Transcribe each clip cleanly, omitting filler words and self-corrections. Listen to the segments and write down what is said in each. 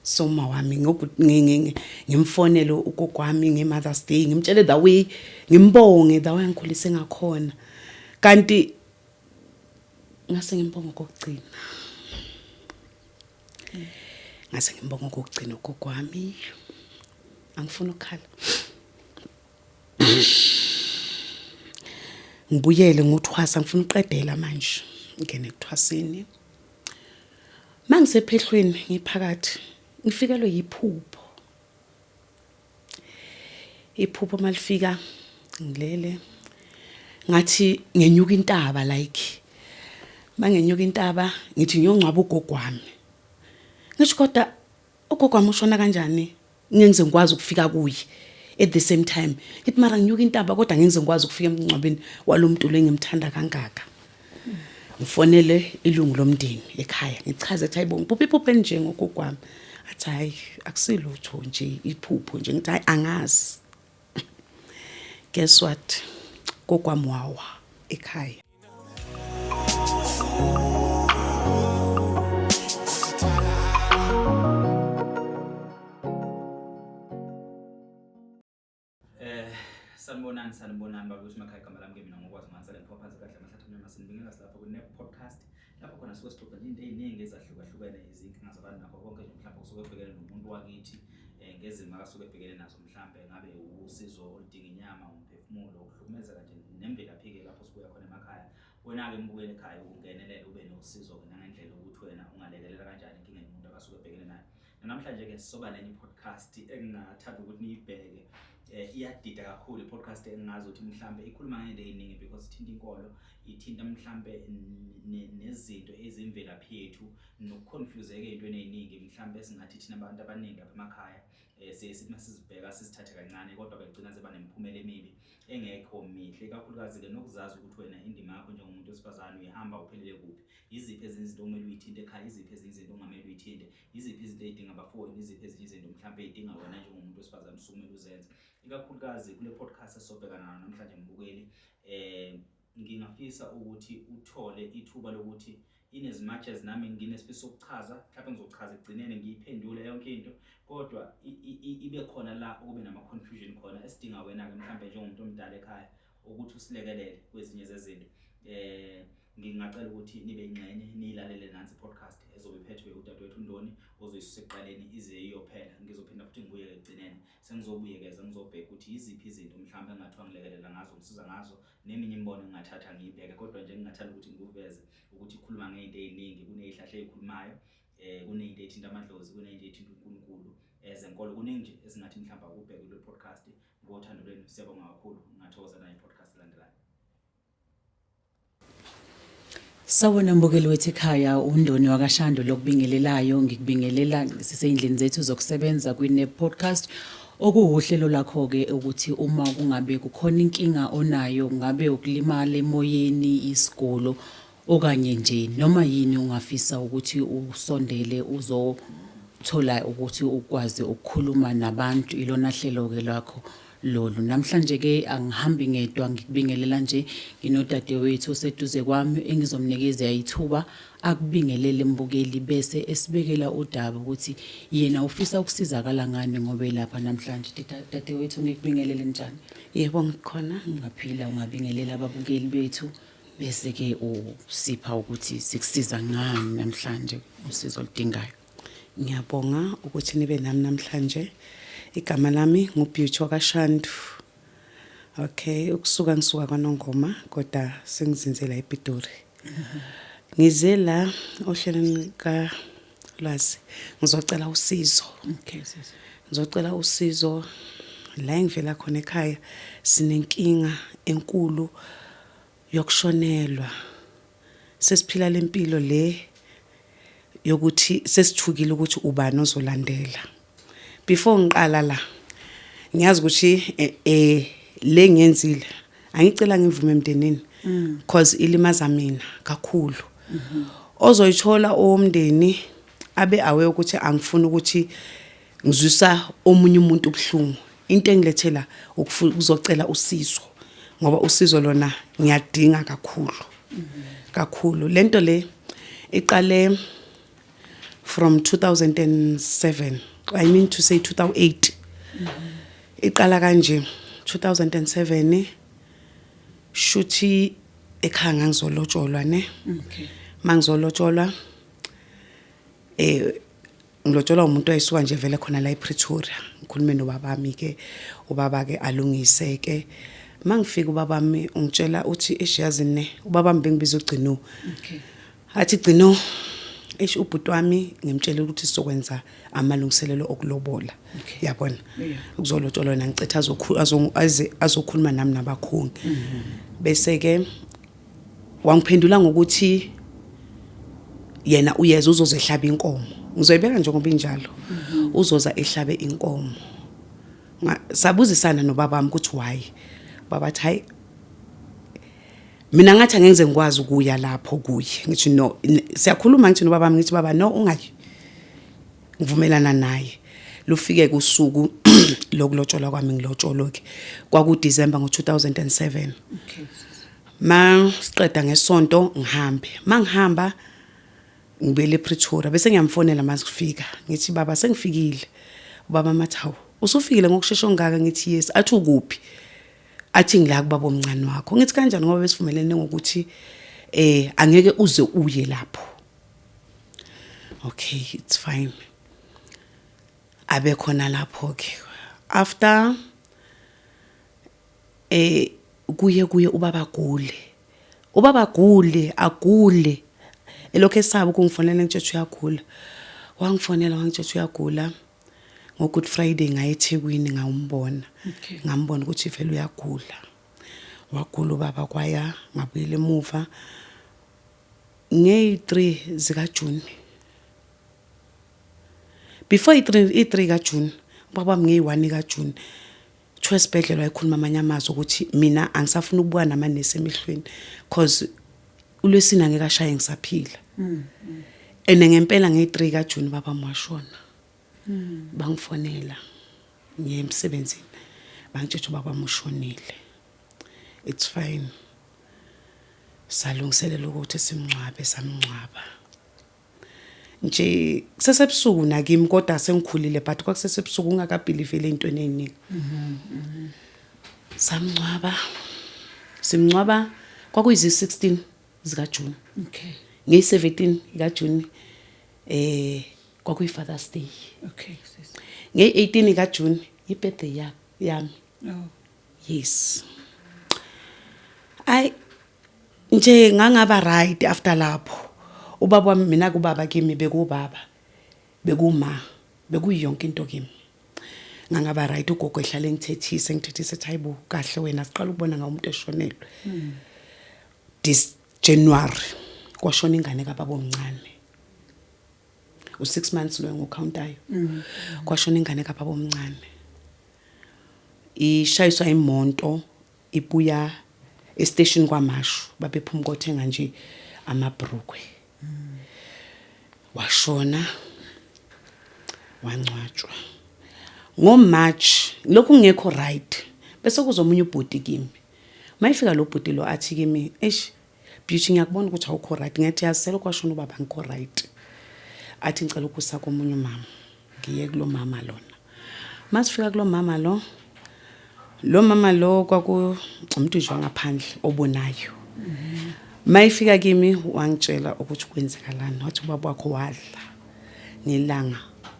So mawami ngimfonele ugogo wami ngeMother's Day ngimtshele the way ngimbonge the way ngikhulise ngakhona kanti ngase ngimbonga kokugcina ugogo wami angifuni ukukhala ngibuyele ngothwasa ngifuna uqedela manje ngene ekuthwaseni mangisephehlweni ngiphakathi ngifikelwe iphupho malifika ngilele ngathi ngenyuka intaba like mangenyuka intaba ngithi ngiyongcwaba ugogo wami ngisho kodwa ugogo wami ushona kanjani ngize ngikwazi ukufika kuye at the same time ngithi mara nginyuka intaba kodwa ngize ngikwazi ukufika emncwabeni walomuntu lengimthanda kangaka ngifonele ilungu lomndeni ekhaya ngichaze ethi hayibo ngiphuphiphu nje ngogogo wami athi hayi akusilutho nje iphupho nje ngithi hayi angazi guess what gogo wami wawa ekhaya sanibonani baba uSmakhaya igama lami ke mina ngokwazi ngansala ngiphansi kahle amahlathana masinibingelela lapha ku Net Podcast lapho khona sike sixoxa into eziningi ezahlukahlukene izinkinga zabantu nakho konke nje mhlawumbe kusuke ebhekene nomuntu wakithi ngezimo akasuke ebhekene nazo mhlawumbe ngabe usizo oludinga inyama umphefumulo ukuhlukumeza kanje nemvelaphi ke lapho sibuya khona emakhaya wena ke mbukele ekhaya ukungenelela ube nosizo ke nangendlela ukuthi wena ungalekelela kanjani inkinga yomuntu akasuke ebhekene nayo namhlanje ke sizoba nenye podcast engingathanda ukuthi niyibheke iyadida kakhulu i-podcast engazi ukuthi mhlambe ikhuluma ngento eziningi because ithinta inkolo ithinta mhlambe nezinto ezimvelaphi yethu nokuconfuseke ezintweni eziningi mhlambe esingathi thina abantu abaningi apha emakhaya sithi masizibheka sisithathe kancane kodwa begcina seba nemphumela emibi engekho mihle kakhulukazi ke nokuzazi ukuthi wena indima yakho njengomuntu wesifazane uyahamba uphelele kuphi iziphi izinto okumele uyithinte ekhaya iziphi izinto ongamele uyithinte iziphi izinto ezidinga abafowethu iziphi izinto mhlambe ezidinga wena njengomuntu wesifazane usumele uzenze ikakhulukazi kule podcast esobhekana nayo namhlanje mbukeli ngingafisa ukuthi uthole ithuba lokuthi in as much as nami nginesifiso sokuchaza mhlawumbe ngizochaza egcineni ngiyiphendule yonke into kodwa ibe khona la ukube nama confusion khona esidinga wena ke mhlawumbe njengomuntu omdala ekhaya ukuthi usilekelele kwezinye zezinto ngingacela ukuthi nibe ingxenye nilalele nansi podcast ezobe iphethwe udadewethu Ndoni ozoyisusa eqaleni ize iyophela ngizophinda futhi ngibuye egcineni sengizobuyekeza ngizobheka ukuthi iziphi izinto mhlawumbe engathiwa ngilekelela ngazo ngisiza ngazo neminye imbono engathatha ngiyibheke kodwa nje ngingathanda ukuthi ngikuveze ukuthi ikhuluma ngezinto eziningi kunezihlahla ezikhulumayo kunezinto ezithinta amadlozi kunezinto ezithinta uNkulunkulu ezenkolo kuningi nje esingathi mhlawumbe akubheke kule podcast ngothando lwenu siyabonga kakhulu ngathokoza nayo podcast landelayo. Sawona mbukeli wethu ekhaya uNdoni wakashando lokubingelelayo ngikubingelela siseyindlini zethu zokusebenza kwiNet Podcast okuhlelo lakho ke ukuthi uma kungabe kukhona inkinga onayo ngabe ukulimala emoyeni isigolo okanye nje noma yini ungafisa ukuthi usondele uzothola ukuthi ukwazi ukukhuluma nabantu ilona hlelo ke lakho lolu namhlanje ke angihambi ngedwa ngikubingelela nje nginodadewethu oseduze kwami engizomnikeza ithuba akubingelele mbukeli bese esibekela udaba ukuthi yena ufisa ukusizakala ngani ngoba lapha namhlanje dadewethu ngikubingelele njani. Yebo ngikhona ungaphila ungabingelela ababukeli bethu bese ke usipha ukuthi sikusiza ngani namhlanje usizo oludingayo. Ngiyabonga ukuthi nibe nami namhlanje. Igama lami nguBeauty wakashando. Okay, ngisuka kwaNongoma kodwa sengizinzela ePitori. Ngize la ohlelweni kaLwazi ngizocela usizo. Okay sisi. Ngizocela usizo la engivela khona ekhaya sinenkinga enkulu yokushonelwa. Sesiphila lempilo le yokuthi sesithukile ukuthi ubani ozolandela. Before ngiqala la ngiyazi ukuthi le ngiyenzile angicela ngivume emndenini because ilimaza mina kakhulu. Ozoyithola omndeni abe awe ukuthi angifuni ukuthi ngizwisa omunye umuntu ubhlungu. Into engilethela ukuzocela usizo ngoba usizo lona ngiyadinga kakhulu. Lento le iqale from 2007, I mean to say 2008. Iqala kanje 2007 shuthi ekhaya ngangizolotsholwa ne. Okay. Mangizolotsholwa ngilotsholwa umuntu ayisuka nje vele khona la ePretoria. Ngikhulume nobabami ke, ubaba ke alungise ke. Mangifika ubabami ungitshela uthi esiyazini ne, ubabami bengibiza uGcino. Okay. Athi Gcino, ubhuti wami ngimtshela ukuthi sizokwenza amalungiselelo okulobola. Okay. Yabona. Yeah. Ukuzolotsholwa nangicetha azokhuluma nami nabakhongi. Bese ke wangiphendula ngokuthi yena uyeza uzoze ehlaba inkomo. Ngizoyibeka njengoba injalo. Uzoza ehlabe inkomo. Sabuzisana nobabami ukuthi why. Baba hayi mina ngathi angeke ngikwazi ukuya lapho kuye. Ngithi no, siyakhuluma ngithi nobabami ngithi baba no ungayi. Ngivumelana naye. Lufike kusuku lokulotsholwa kwami ngilotsholo ke. Kwaku December ngo2007. Okay. Ma siqeda ngesonto ngihambe. Mangihamba ngibele ePretoria bese ngiyamfonela mase kufika. Ngithi baba sengifikile. Ubaba mathawu. Usufikile ngokusheshsha ongaka ngithi yes. Athi ukuphi? Athi ngila kubaba omncane wakho. Ngithi kanjani ngoba besivumelene ngokuthi angeke uze uye lapho. Okay, it's fine. Abe khona lapho ke. After kuye ubaba gule. Ubaba gule agule. Elokho esaba ukungifonela ngitshethe uyagula. Wangifonela wangitshethe uyagula. Ngo Good Friday ngaye eThekwini ngawumbona. Okay. Ngambona ukuthi vele uyagula. Wagula ubaba kwaya ngabuyela emuva. Nge3 zika June. Before i3 ka June, ubaba nge1 ka June. Thwe esibhedlela wayikhuluma amanyamazi ukuthi mina angisafuna ukubuka namanesi emihlweni because uLwesina ngeke ashaye ngisaphila. Ene ngempela nge3 ka June baba mwashona. Bangifonela ngiye emsebenzini. Bangitshela baba mushonile. It's fine. Salungiselela ukuthi simncwabe samncwaba. Nje sesebusuku nakimi kodwa sengikhulile but kwakusesebusuku ungakabelieve entweni eziningi. Samncwaba. Simncwaba kwakuyizi 16 zika June. Okay. Nge17 ka June kwakuyi Father's Day. Okay. Nge18 ka June ibirthday yami. Oh. Yes. Nje ngangaba right after lapho. Ubaba wami mina kubaba kimi bekubaba. Bekuma. Bekuyonke into kimi. Ngangaba right ugogo ehlale ngithethise hayibo kahle wena siqala ukubona ngawumuntu eshonelwe. This January kwashona ingane kababa omncane. U6 months lo ngocountayo. Kwashona ingane kababa omncane. Ishayiswa imoto ibuya estation kwaMashu babephuma ukuthenga nje amabhrukwe. Washona wangcwatshwa. NgoMarch lokhu ngekho right bese kuzomunye ubhuti kimi. Mayifika lo bhuti lo athi kimi, "Beauty ngiyakubona ukuthi awukho right." Ngathi yaselo kwashona ubaba ngikho right. Athi ngicela ukusa komunye umama. Ngiye kulo mama lona. Masifika kulo mama lo. Lo mama lo kwaku umuntu nje ngaphandle obonayo. Mayifika kimi wangitshela ukuthi kwenzekalani. Wathi ubaba wakho wadla ngelanga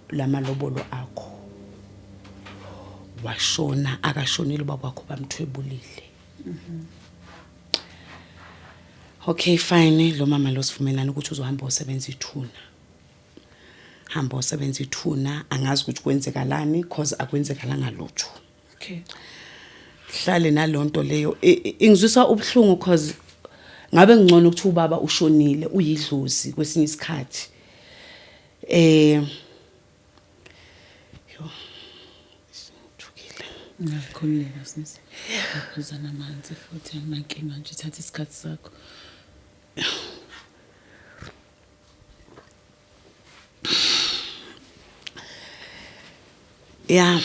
lamalobolo akho. Washona akashonile ubaba wakho bamthwebulile. Okay fine lo mama lo sivumelana ukuthi uzohamba usebenza ithuna. Hamba usebenza ithuna angazi ukuthi kwenzekalani because akwenzekalanga lutho. Okay. Hlale nalonto leyo ingizwisa ubhlungu because ngabe ngcono ukuthi ubaba ushonile uyidlozi kwesinye isikhathi. Ngiyakhuleka sisi. Ngiphuza namanzi futhi anginankinga nje thatha isikhathi sakho. Yeah.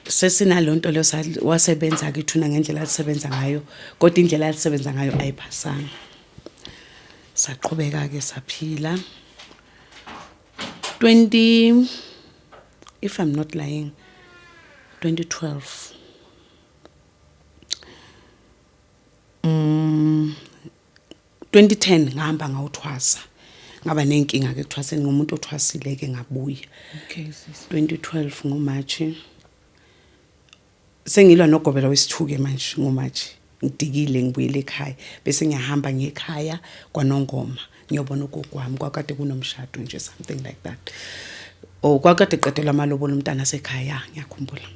Sesinalonto lo wasebenza ke ithuna ngendlela alisebenza ngayo kodwa indlela alisebenza ngayo ayiphasanga. saqhubeka ke saphila 20, if I'm not lying, 2012 2010 ngahamba ngawuthwasa ngaba nenkinga ke ekuthwaseni ngumuntu othwasile ke ngabuya. Okay sis. 2012 ngoMarch sengilwa nogobela wesithuke manje ngoMarch ngidikile ngibuyele ekhaya bese ngiyahamba ngekhaya kwaNongoma ngiyobona ugokwami kwakade kunomshado nje something like that. Kwakade eqedela amalobolo umntana sekhaya ngiyakhumbula.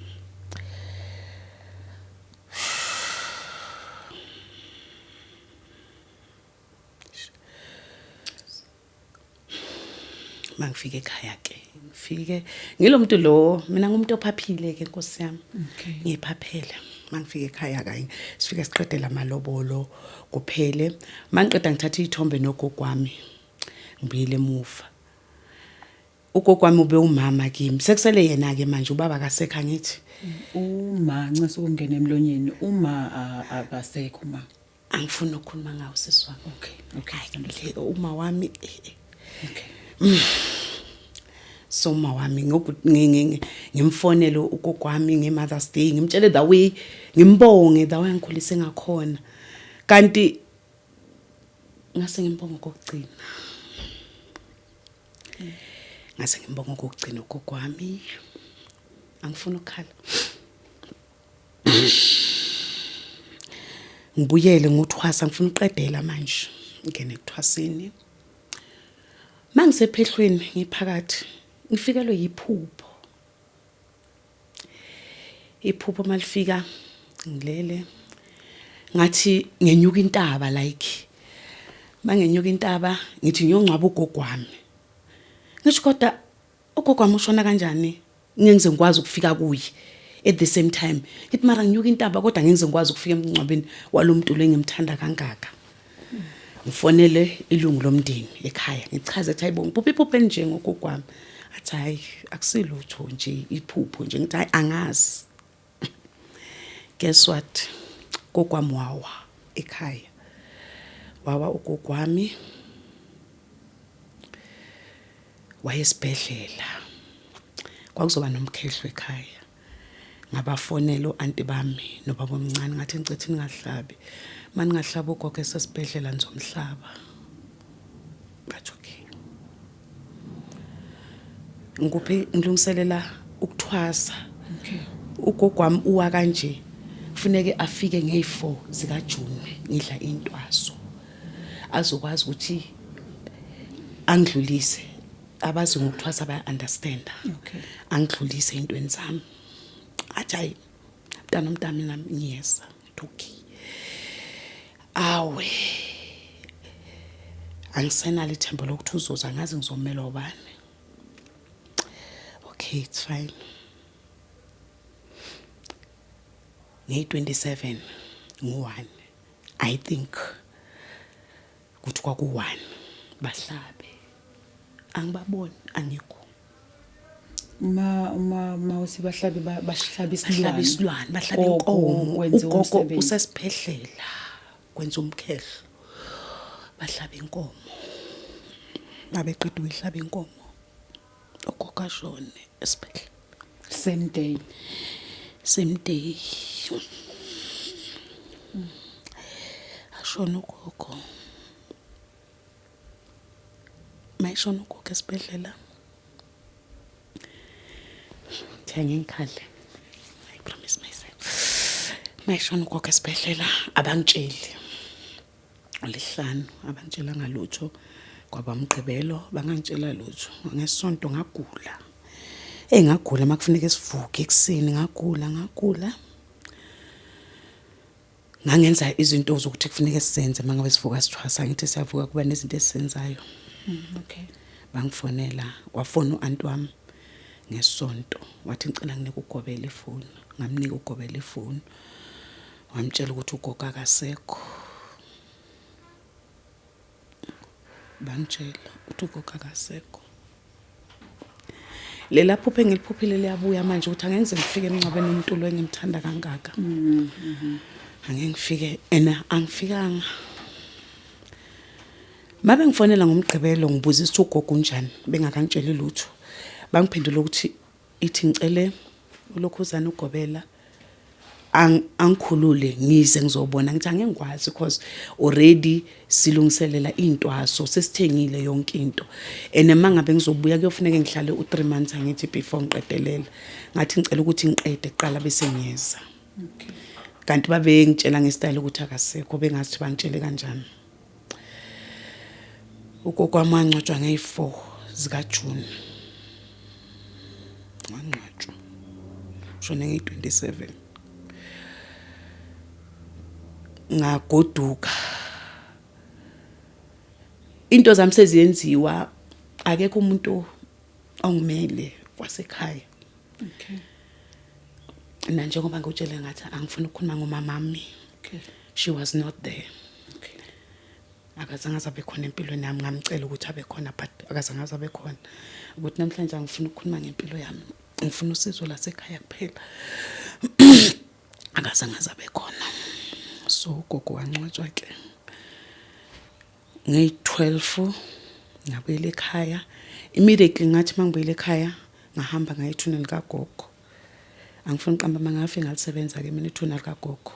Mangifike ekhaya ke ngifike ngilomuntu lo mina ngumuntu ophaphile ke Nkosi yami. Okay. Ngiphaphele mangifike ekhaya kanye sifike siqedela amalobolo kuphele mangiqeda ngithatha izithombe nogogwami ngibuyele emuva. Ugogwami ube umama kimi sekusele yena ke manje ubaba akasekho ngithi Uma ncase ukungena emlonyeni uma akasekho ma. angifuni ukukhuluma ngawo sisi wami. Okay. Uma wami Okay. so uma wami ngimfonele ugogwami ngeMother's Day ngimtshele the way ngimbonge the way ngikhulise ngakhona kanti ngase ngimbonga kokugcina ugogwami angifuni ukukhala ngibuyele ngothwasa ngifuna uqedela manje ngene ekuthwaseni mangisephehlweni ngiphakathi ngifikelwe iphupho malifika ngilele ngathi ngenyuka intaba like mangenyuka intaba ngithi ngiyongcwaba ugogwami ngisho kodwa ugogwami ushona kanjani ngiyenze ngikwazi ukufika kuye at the same time ngithi mara nginyuka intaba kodwa ngiyenze ngikwazi ukufika emncwabeni walomuntu lengimthanda kangaka. Ngifonele ilungu lomndeni ekhaya ngichaze ethi hayibo ngiphuphiphu nje ngogogwami athi hayi akusilutho nje iphupho nje ngithi hayi angazi. Guess what gogwami wawa ekhaya ugogwami wayesibhedlela kwakuzoba nomkhehlo ekhaya ngabafonela uanti bami nobaba omncane ngathi ngicethe ningahlabi maningahlaba ugogo esesibhedlela nizomhlaba bathi okay ngilungiselela ukuthwasa. Okay. Ugogwami uwa kanje kufuneke afike nge4 zika June ngidla intwaso azokwazi ukuthi angidlulise abazi ngokuthwasa baya understand. Okay. Angidlulise intweni zami athi hayi mntana nami ngiyesa okay awe angisenalo ithemba lokuthi uzoza ngazi ngizomela ubani. Okay it's fine. Nge27 ngo1 I think kuthi kwaku1 bahlabe angibaboni angikho ma usibahlabi bahlaba isilwane bahlaba inkomo ugogo usesiphehlela kwenza umkhehlo bahlaba inkomo abeqedwe ihlaba inkomo ugogo ashone esibhedlela same day ashona ugogo mayishona ugogo esibhedlela ngiyangikhahle I promise myself mayishona ugogo esibhedlela abangitsheli uLesihlanu abangitshela ngalutho kwabamgqibelo bangangitshela lutho ngesonto ngagula ngagula makufuneka sivuke ekseni ngagula ngangenza izinto zokuthi kufuneka sizenze mangabe sivuka sithwasa ngithi siyavuka kuba nezinto esizenzayo. Okay. Bangifonela wafona uanti wami ngesonto wathi ngicela nginike ugobela ifoni ngamnika ugobela ifoni wamtshela ukuthi ugogo akasekho bangitshela ukuthi ugogo akasekho lela phupho engiliphuphile liyabuya manje ukuthi angenze ngifike emncwabeni umuntu lo engimthanda kangaka. Angeke ngifike ena angifikanga Mabe ngifonela ngomgqibelo ngibuza ukuthi ugogo unjani bengakangitsheli lutho. Bangiphendula ukuthi ithi ngicele ulokhuzana ugobela angikhulule ngize ngizobona ngithi angengikwazi because already silungiselela intwaso sesithengile yonke into ene mangabe ngizobuya kuyofuneka ngihlale u3 months angithi before ngiqedelela ngathi ngicela ukuthi ngiqede eqala bese ngiyeza. Kanti babe ngitshela ngesitayile ukuthi akasekho bengathi bangitshele kanjani. Ugogo wami wangcwatshwa nge4 zika June. Wangcwatshwa shone nge27. Ngagoduka into zami seziyenziwa akekho umuntu ongimele kwasekhaya. Okay. Na njengoba ngutshele ngathi angifuni ukukhuluma ngomama mami. Okay. She was not there. Okay. Akazange azabe khona empilweni yami ngamcela ukuthi abe khona but akazange azabe khona. Ukuthi namhlanje angifuni ukukhuluma ngempilo yami. Ngifuna usizo lasekhaya kuphela. Akazange azabe khona. So gogo wangcwatshwa ke. Nge12 ngabuyela ekhaya. Immediately ngathi mangibuyela ekhaya ngahamba ngaya ethuna likagogo. Angifuni uqamba mangafe ngalisebenza ke mina ethuna likagogo.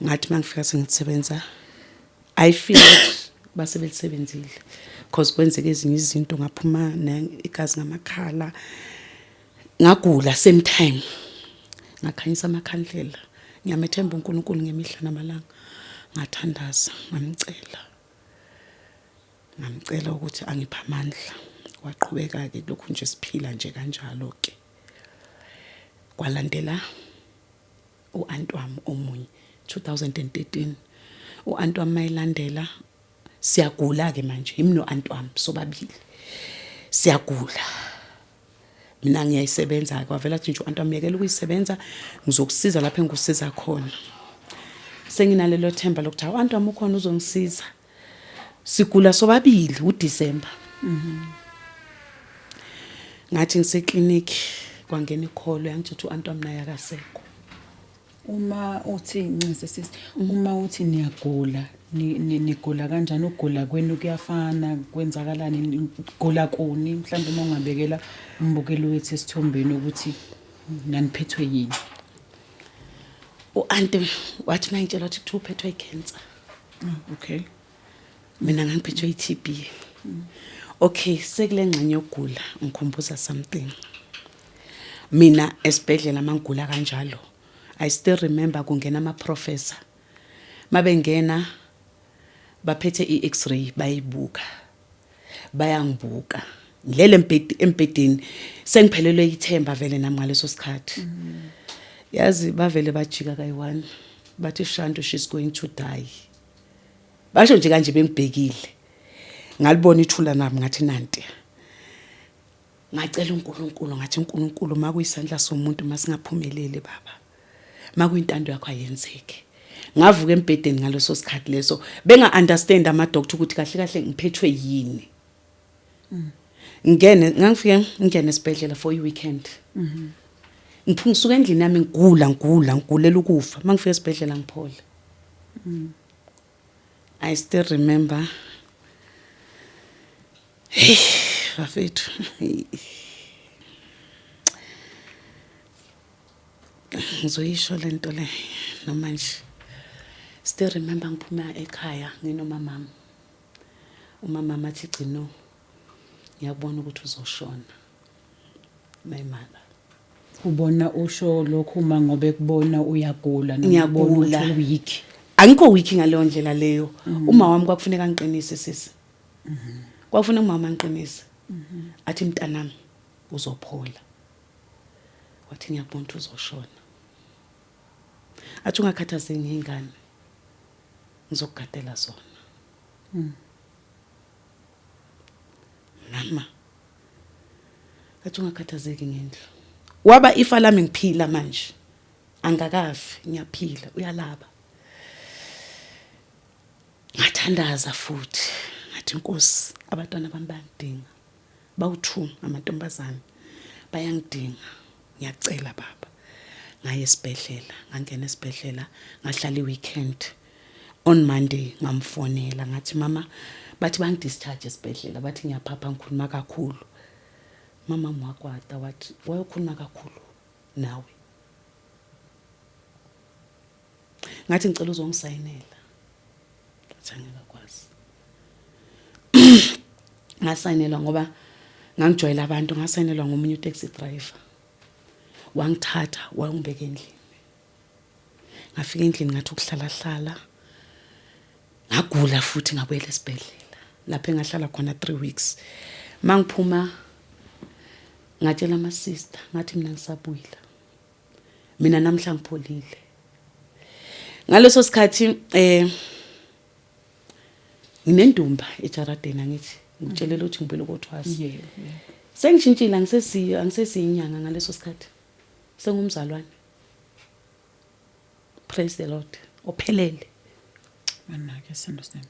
Ngathi mangifika sengisebenza I feel basebelisebenzile because kwenzeke ezinye izinto ngaphuma igazi ngamakhala ngagula same time ngakhanyisa amakhandlela ngiyamethemba uNkulunkulu ngemihla namalanga ngathandaza ngamcela ukuthi angipha amandla waqhubeka ke lokhu nje siphila nje kanjalo ke kwalandela uAntwami omunye 2013 uAntwami mayilandela siyagula ke manje yimi noAntwami sobabili siyagula mina ngiyayisebenza kwavela athi nje uAntwami yekela ukuyisebenza ngizokusiza lapha engikusiza khona senginalelo themba lokuthi uAntwami ukhona uzongisiza sigula sobabili uDecember ngathi ngise-clinic kwangena ikholo yangithi uAntwami naye akasekho. Uma uthi ncise uma uthi niyagula nigula kanjani ukugula kwenu kuyafana kwenzakalani gula kuni mhlawumbe uma ungabekela umbukelo wethu esithombeni ukuthi naniphethwe yini. uAnti wathi mangitshela ukuthi kuthiwa uphethwe icancer. Okay. Mina ngangiphethwe iTB. Okay, sekule ngxenye yokugula ngikhumbuza something. Mina esibhedlela mangigula kanjalo I still remember kungena ama professor mabengena baphethe iX-ray bayibuka bayangibuka ngilele empedeni sengiphelelwe ithemba vele nami ngaleso sikhathi yazi bavele bajika kayi1 bathi Shandu she's going to die basho nje kanje bengibhekile ngalibona ithula nami ngathi nanti ngacela uNkulunkulu ngathi uNkulunkulu makuyisandla somuntu masingaphumelele baba makuyintando yakho ayenzeke. Ngavuka empedeni ngaleso sikhathi leso benga understand ama doctor ukuthi kahle kahle ngiphethwe yini. Ngangifike ngene esibhedlela for i-weekend. Ngiphungisuka endlini yami ngigulela ukufa mangifika esibhedlela ngiphole. I still remember bafethu ngizoyisho lento le namanje still remember ngiphuma ekhaya nginomama umama athi gcino ngiyabona ukuthi uzoshona my mother ubona usho lokho uma ngobe kubona uyagula ngiyabona ukuthi weak angikho weak ngaleyo ndlela leyo uma wami kwakufuneka ngiqinise sisi kwafuna umama ngiqinise athi mntanami uzophola wathi ngiyabona ukuthi uzoshona athi ungakhathazeki ngengane ngizokugadela zona mama athi ungakhathazeki ngendlu waba ifa lami ngiphila manje angakafi ngiyaphila uyalaba ngathandaza futhi ngathi Nkosi abantwana bami bayangidinga bawu2 amantombazane bayangidinga ngiyacela baba ngaye esibhedlela ngangena esibhedlela ngahlala iweekend On Monday ngamfonela ngathi mama bathi bangidischarge esibhedlela bathi ngiyaphapha ngikhuluma kakhulu. Mama mwakwata wathi wayokhuluma kakhulu nawe. Ngathi ngicela uzongisayinela. Ngathi angikakwazi. Ngasayinelwa ngoba ngangijwayela abantu ngasayinelwa ngomunye taxi driver. Wangithatha wangibeka endlini. Ngafika endlini ngathi ukuhlala ngagula futhi ngabuyela esibhedlela lapho engahlala khona 3 weeks. Mangiphuma ngatshela ama sister ngathi mina ngisabuyila. Mina namhla ngipholile. Ngaleso sikhathi nginendumba eJaradeni ngithi ngitshelela ukuthi ngibuyele koThwasi. Sengishintshile angisesiyinyanga ngaleso sikhathi. Sengumzalwane. Praise the Lord. Ophelele. Manake sendo sami.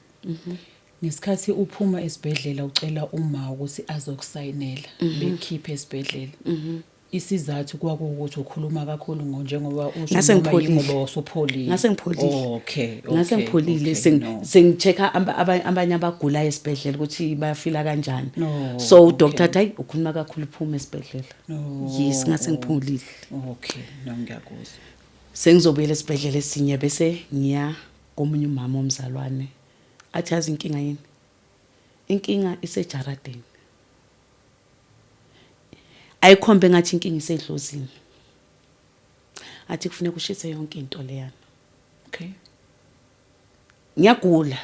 Ngesikhathi uphuma esibhedlela ucela uma ukuthi azokusayinela bekhiphe esibhedlela. Isizathu kwakuwukuthi ukhuluma kakhulu njengoba usho ngoba wasupholile. Ngasengipholile. Okay. Ngasengipholile sengichecka abanye abagula esibhedlela ukuthi bayafila kanjani. So doctor hayi ukhuluma kakhulu uphuma esibhedlela. Yes ngasengipholile. Okay, ngiyakuzwa. Sengizobuyela esibhedlela esinye bese ngiya komunye umama omzalwane. Athi yazi inkinga yini? Inkinga iseJaradeni. Ayikhombe ngathi inkinga isedlozini. Athi kufuneka ushise yonke into leyana. Okay. Ngiyagula.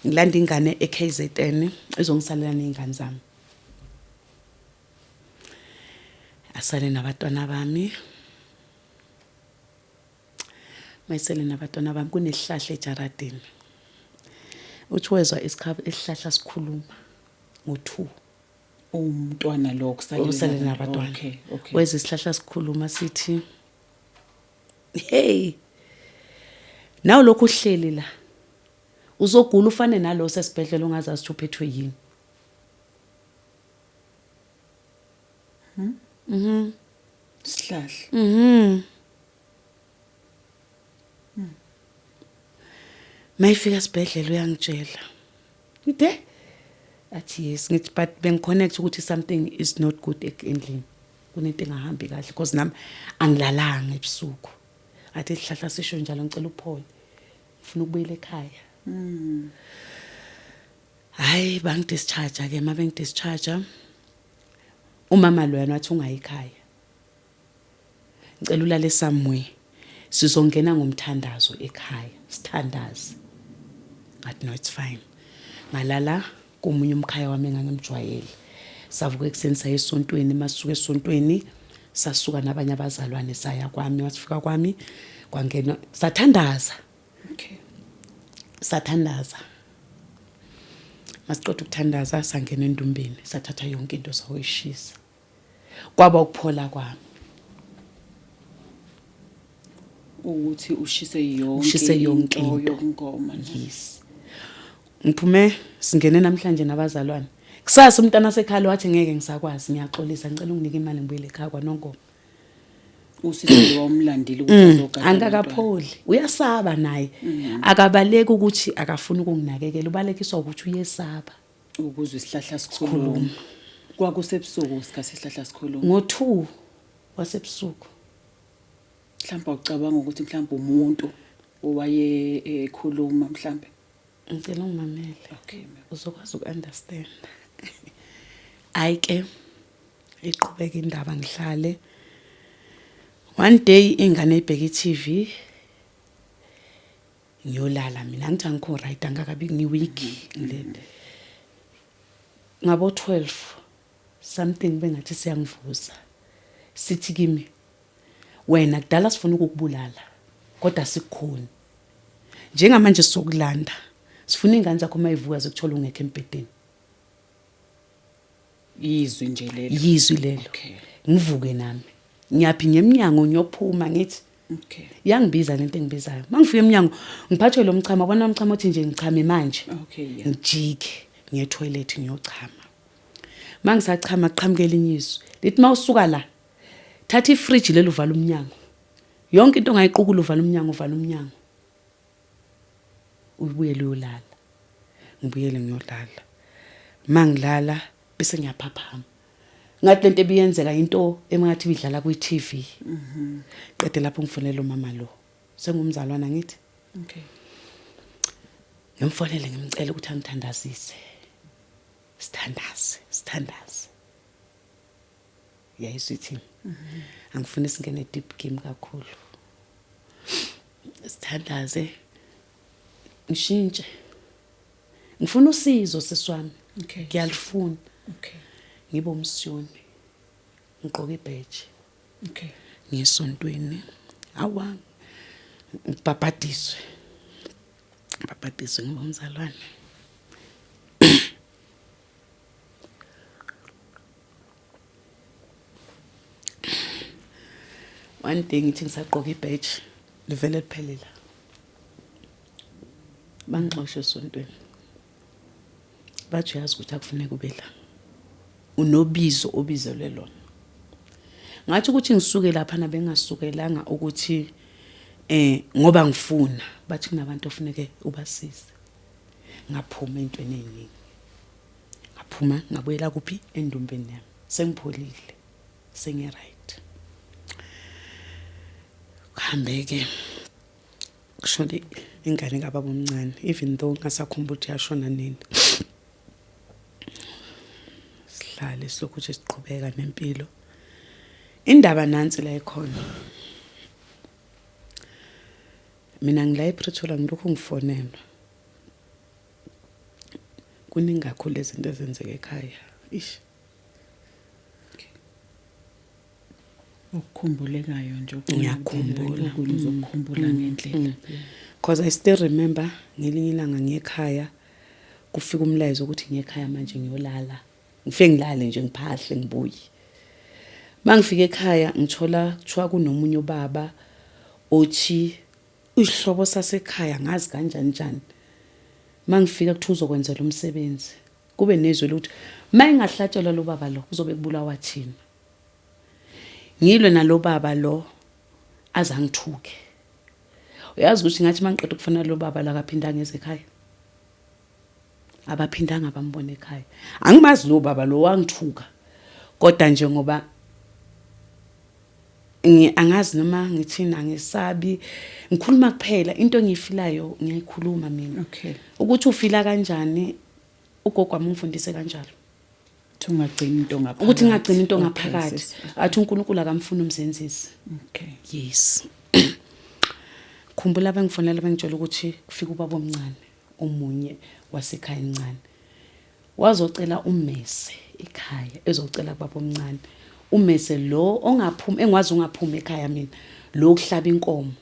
Ngilanda ingane eKZN ezongisalela nezingane zami. Asale nabantwana bami. Mayisele nabantwana bami kunesihlahla eJaradeni. Uthi wezwa isihlahla sikhuluma ngo2. Umntwana lo kusale nabantwana. Okay. Wezwa isihlahla sikhuluma sithi hey. Naw lokho uhleli la. Uzogula ufane nalo sesibhedlela ongazazi ukuthi uphethwe yini. Sihlahla. Mayifika esibhedlela uyangitshela. Ngide? Athi yes, ngithi but bengiconnect ukuthi something is not good endlini. Kunento engahambi kahle because nami angilalanga ebusuku. Athi isihlahla sisho njalo ngicela uphole. Ngifuna ukubuyela ekhaya. Hayi bangidischarge ke mabengidischarge. Umama lo yana wathi ungayikhaya. Ngicela ulale somewhere. Sizongena ngomthandazo ekhaya. Sithandaze. Ngathi no it's fine. Ngalala komunye umkhaya wami engangimjwayele. Savuka ekseni saya esontweni masuka esontweni sasuka nabanye abazalwane saya kwami wasifika kwami kwangena sathandaza. Okay. Sathandaza. Masiqoqa ukuthandaza sangena endumbeni sathatha yonke into sawoyishisa. Kwaba ukuphola kwami. Ukuthi ushise yonke yokungoma. Yes. Ngiphume singene namhlanje nabazalwane. Kusasa umntana sekhalo wathi ngeke ngisakwazi ngiyaxolisa ngicela unginike imali ngibuyele ekhaya kwaNongoma. Usisi wamlandile ukuthi azogada. Angakapholi. Uyasaba naye. Akabaleki ukuthi akafuna ukunginakekela ubalekiswa ukuthi uyesaba. Ukuzwe isihlahla sikhuluma. Kwakusebusuku isikhathi isihlahla sikhuluma. Ngo2 wasebusuku. Mhlawumbe ucabanga ukuthi mhlawumbe umuntu owaye ekhuluma mhlawumbe. Ngicela ungimamele. Okay, uzokwazi ukunderstand. Ayike iqhubeka indaba ngihlale. One day ingane ibheka iTV. Ngiyolala mina ngithi angikho right angakabi ngiweek ngilende. Ngabo 12 something bengathi siyangivuza. Sithi kimi wena kudala sifuna ukukubulala kodwa sikukhona. Njengamanje sokulanda sifuna ingane zakho mayivuka zokuthola ungekho empedeni. Yizwi nje lelo. Yizwi lelo. Okay. Ngivuke nami. Ngiyaphi ngeminyango ngiyophuma ngithi. Okay. Yangibiza lento engibizayo. Mangifika eminyango ngiphathwe lo mchamo abona umchamo othi nje ngichame manje. Okay, yeah. Ngijike ngiye toilet ngiyochama. Mangisachama qhamukela inyizwi. Lithi mawusuka la thatha ifridge lelo uvala umnyango. Yonke into ongayiqukula uvala umnyango. ubuyele uyolala. Ngibuyele ngiyolala. Mangilala bese ngiyaphaphama. Ngathi lento ebiyenzeka into emangathi bidlala kwi-TV. Qede lapho ngifonela umama lo. Sengumzalwana ngithi. Okay. Ngimfonele ngimcela ukuthi angithandazise. Sithandaze. Yayisithi. Angifuni singene deep game kakhulu. Sithandaze. Ngishintshe. Ngifuna usizo seswami. Okay. Ngiyalifuna. Okay. Ngibe umsiyoni. Ngigqoke ibheji. Okay. Ngiyesontweni. Awa. Ngibhabhadiswe ngibe umzalwane. One day ngithi ngisagqoka ibheji livele liphelela. Bangixoxe esontweni. Bathi uyazi ukuthi akufuneka ube la. Unobizo obizelwe lona. Ngathi ukuthi ngisuke lapha na bengasukelanga ukuthi ngoba ngifuna bathi kunabantu ofuneke ubasize. Ngaphuma entweni eziningi. Ngaphuma ngabuyela kuphi endumbeni yami. Sengipholile. Sengiright. Khambeke. Kushone ingane kababa omncane even though ngasakhumbula ukuthi yashona nini. Sihlale silokhu nje siqhubeka nempilo. Indaba nansi la ikhona. Mina ngila ePretoria ngilokhu ngifonelwa. Kuningi kakhulu izinto ezenzeka ekhaya. Ish. Ukukhumbulekayo nje Ngiyakhumbula. Uzokukhumbula ngendlela. Because I still remember ngelinye ilanga ngekhaya kufika umlayezo ukuthi ngekhaya manje ngiyolala. Ngifike ngilale nje ngiphahle ngibuye. Mangifika ekhaya ngithola kuthiwa kunomunye ubaba othi uyihlobo sasekhaya ngazi kanjani. Mangifika kuthi uzokwenzela umsebenzi. Kube nezwe ukuthi mayingahlatshelwa lo baba lo uzobe kubulawa thina. Ngilwe nalo baba lo azangithuke. Uyazi ukuthi ngathi mangiqeda ukufana lo baba la kaphinda ngeze ekhaya. Abaphindanga bambona ekhaya. Angimazi lo baba lo wangithuka. Kodwa nje ngoba angazi noma ngithina ngesabi ngikhuluma kuphela into engiyifilayo ngiyayikhuluma mina. Okay. Ukuthi ufila kanjani ugogo wami ungifundise kanjalo. Ungagcina into ngaphakathi. Ukuthi ngagcina into ngaphakathi. Athi uNkulunkulu akamfuni umzenzisi. Okay. Yes. Khumbula bengifonela bengitshela ukuthi kufika ubaba omncane omunye wasekhaya encane. Wazocela ummese ekhaya ezocela ubaba omncane. Ummese lo ongaphumi engwazi ungaphumi ekhaya mina lo kuhlaba inkomo.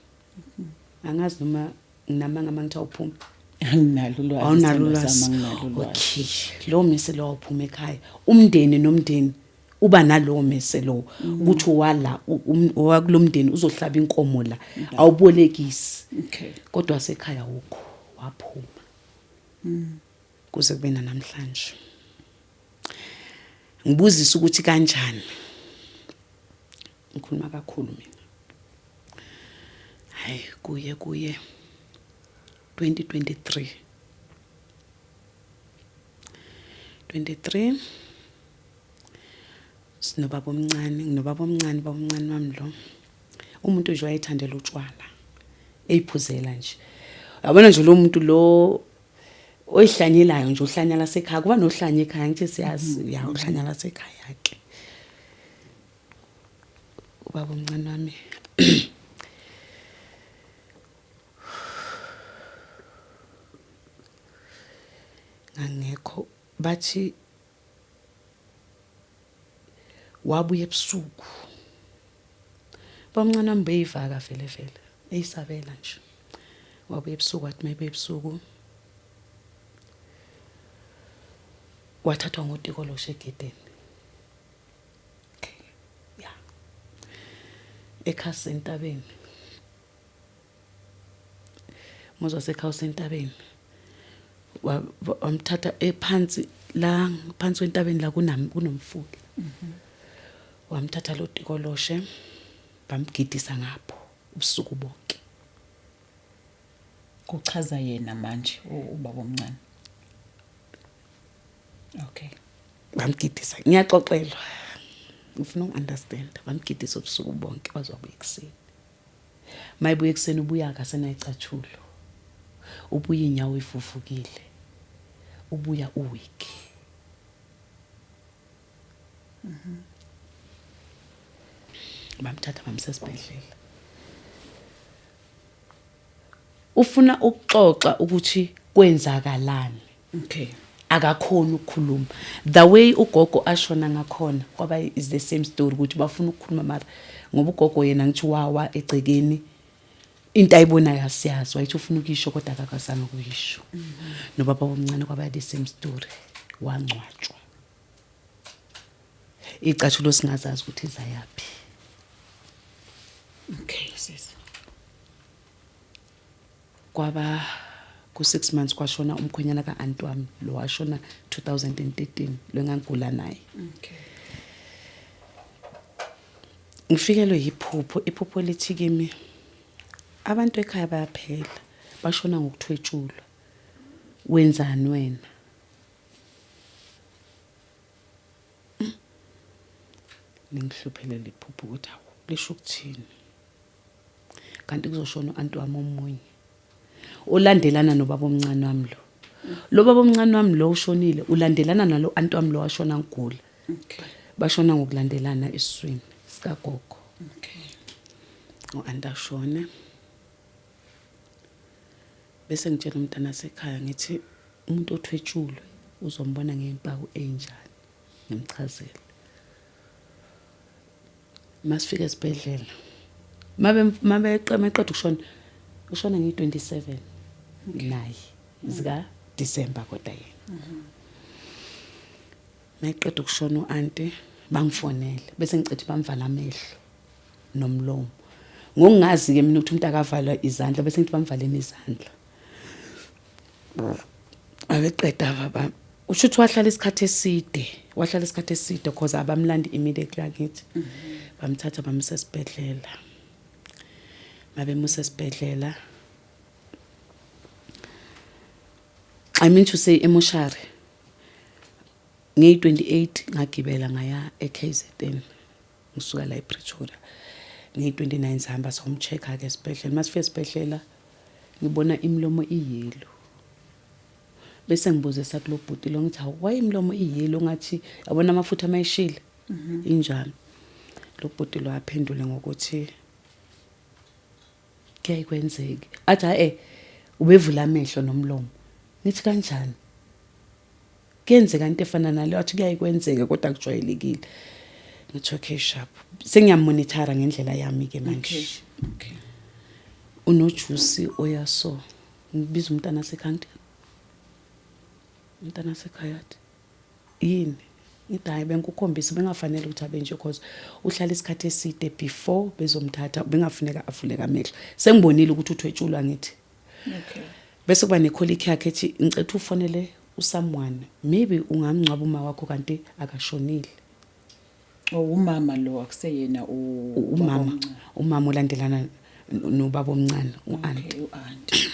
Angazi noma nginamanga mangitha uphuma. Anginalo ulwazi. Awunalo ulwazi. Okay. Lo mese lo uphuma ekhaya. Umndeni nomndeni uba nalo mese lo ukuthi wala owakulomndeni uzohlaba inkomo la awubolekisi. Okay. Kodwa sekhaya ukho waphuma. Kuze kube namhlanje. Ngibuzisa ukuthi kanjani. Ngikhuluma kakhulu mina. Hayi kuye 2023 sinobaba omncane nginobaba omncane wami lo umuntu nje wayethandela utshwala eyiphuzela nje yabona nje lo muntu lo oyihlanyelayo nje uhlanya lasekhaya kuba nohlanya ekhaya ngithi siyazi ya uhlanya lasekhaya ke ubaba omncane wami ngangekho bathi wabuye ebusuku bomncane wami beyivaka vele eyisabela nje wabuye ebusuku wathi maybe ebusuku wathathwa ngoTikoloshe egedeni ya ekhaya sentabeni mozwa sekhaya sentabeni wamthatha ephansi la phansi kwentabeni la kunomfula wamthatha lo Tikoloshe bamgidisa ngapho ubusuku bonke kuchaza yena manje ubaba omncane. Okay. Bamgidisa ngiyaxoxelwa ngifuna ukunderstand bamgidisa ubusuku bonke bazobuya ekseni mayibuya ekseni ubuya akasenayicathulo ubuya inyawo ifufukile ubuya uweak bamthatha bamsesibhedlela ufuna ukuxoxa ukuthi kwenzakalani. Okay. Akakhona ukukhuluma the way ugogo ashona ngakhona kwaba is the same story ukuthi bafuna ukukhuluma mara ngoba ugogo yena ngithi wawa egcekeni into ayibonayo asiyazi wayithi ufuna ukuyisho kodwa akakasanga ukuyisho nobaba omncane kwaba the same story wangcwatshwa icathulo singazazi ukuthi izayapi. Okay sis. Kwaba ku6 months kwashona umkhwenyana kaAnti wami lo washona 2013 lo engangigula naye. Okay. Ngifikelwe iphupho lithi kimi abantu ekhaya bayaphela bashona ngokuthwetshulwa wenzani wena ngihluphele liphupho ukuthi awu lisho ukuthini kanti kuzoshona uAnti wami omunye olandelana nobaba omncane wami lo baba omncane wami lo ushonile ulandelana nalo Anti wami lo washona ngigula. Okay. Bashona ngokulandelana esiswini sikagogo. Okay. uAnti ashone bese ngitshela umntana sekhaya ngithi umuntu othwetshulwe uzombona ngempawu enjani ngimchazele masifika esibhedlela mabeqeda ukushona ushona nge27 naye zika December kodwa yena mayiqeda ukushona uAnti bangifonele bese ngicethi bamvala amehlo nomlomo ngokungazi ke mina ukuthi umuntu akavalwa izandla bese ngithi bamvaleni izandla abeqeda baba ushuthi wahlala isikhathi eside because abamlandi immediately ngathi bamthatha bamsa esibhedlela mabemusa esibhedlela I mean to say emoshari nge28 ngagibela ngaya eKZN ngisuka la ePretoria nge29 sihamba somchecka ke esibhedlela masifika esibhedlela ngibona imlomo iyelo bese ngibuze sathi lo bhuti lo ngithi why imlomo iyelo ngathi yabona amafutha amayishile injalo lo bhuti lo aphendule ngokuthi ke kwenzeke athi ubevula amehlo nomlomo nithi kanjani kuyenzeka into efana nale wathi kuyayikwenzeke kodwa akujwayelekile ngithi okay sharp sengiyamonitora ngendlela yami ke manje. Okay. Unojuice oyaso ngibiza umntana sekhandi umntana sekhayathi yini ngithi hayi bengikukhombisa bengafanele ukuthi abe nje because uhlala isikhathi eside before bezomthatha bengafuneka avuleka amehlo sengibonile ukuthi uthwetshulwa ngithi Okay. bese kuba necolleague yakhe ethi ngicela ufonele usomeone maybe ungamngcwaba uma wakho kanti akashonile. Umama lo akuseyena umama olandelana nobaba omncane uAnti. Okay, uAnti.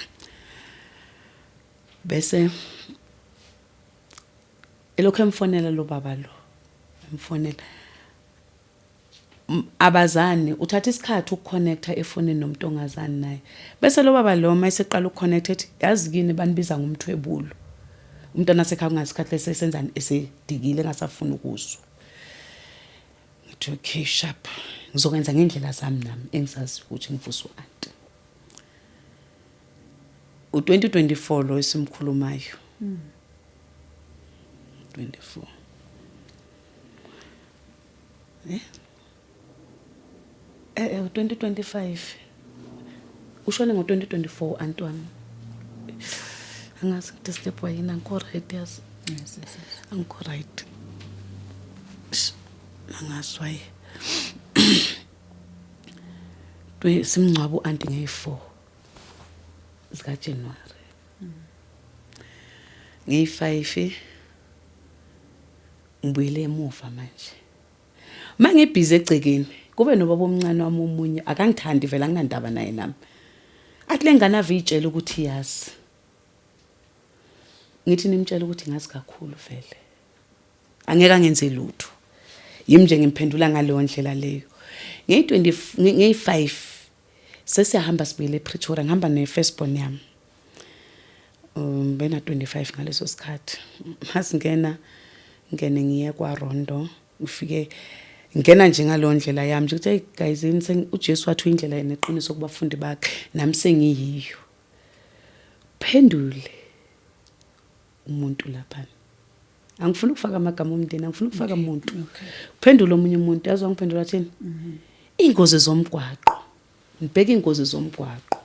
Bese elokho emfonela lo baba lo emfonela abazani uthatha isikhathi ukuconnecta efonini nomuntu ongazani naye bese lo baba lo mayiseqala ukuconnect yazi kini banibiza ngumthwebulo umntana sekhaya ngasikhathi lesenzani esedikile ngasafuna ukuzwa ngithi okay sharp ngizokwenza ngendlela zami nami engisazi ukuthi ngivusa uAnti u2024 lo esimkhulumayo 24 2025 ushone ngo2024 Anti wami angazi ukuthi step wayina ngiko right yazi Yes. angiko right angaswaye simngcwabo uAnti nge4 zika January nge5 ngibuyele emuva manje mangibhizi egcekeni kube nobaba omncane wami omunye akangithandi vela nginandaba naye nami athi lengane avitshela ukuthi yazi ngithi nimtshela ukuthi ngazi kakhulu vele angeke angenze lutho yimi nje ngimphendula ngaleyo ndlela leyo ngeyi5 sesiyahamba sibuyele ePretoria ngihamba ne-firstborn yami bena 25 ngaleso sikhathi masingena ngene ngiye kwaRondo ufike ngena nje ngalo ndlela yami nje ukuthi hey guys uJesu wathi indlela yeneqiniso kubafundi bakhe nami sengiyiyo phendule umuntu lapha angifuni ukufaka amagama omndeni angifuni ukufaka umuntu kuphendula omunye umuntu yazi wangiphendula thini ingozi zomgwaqo ngibheka ingozi zomgwaqo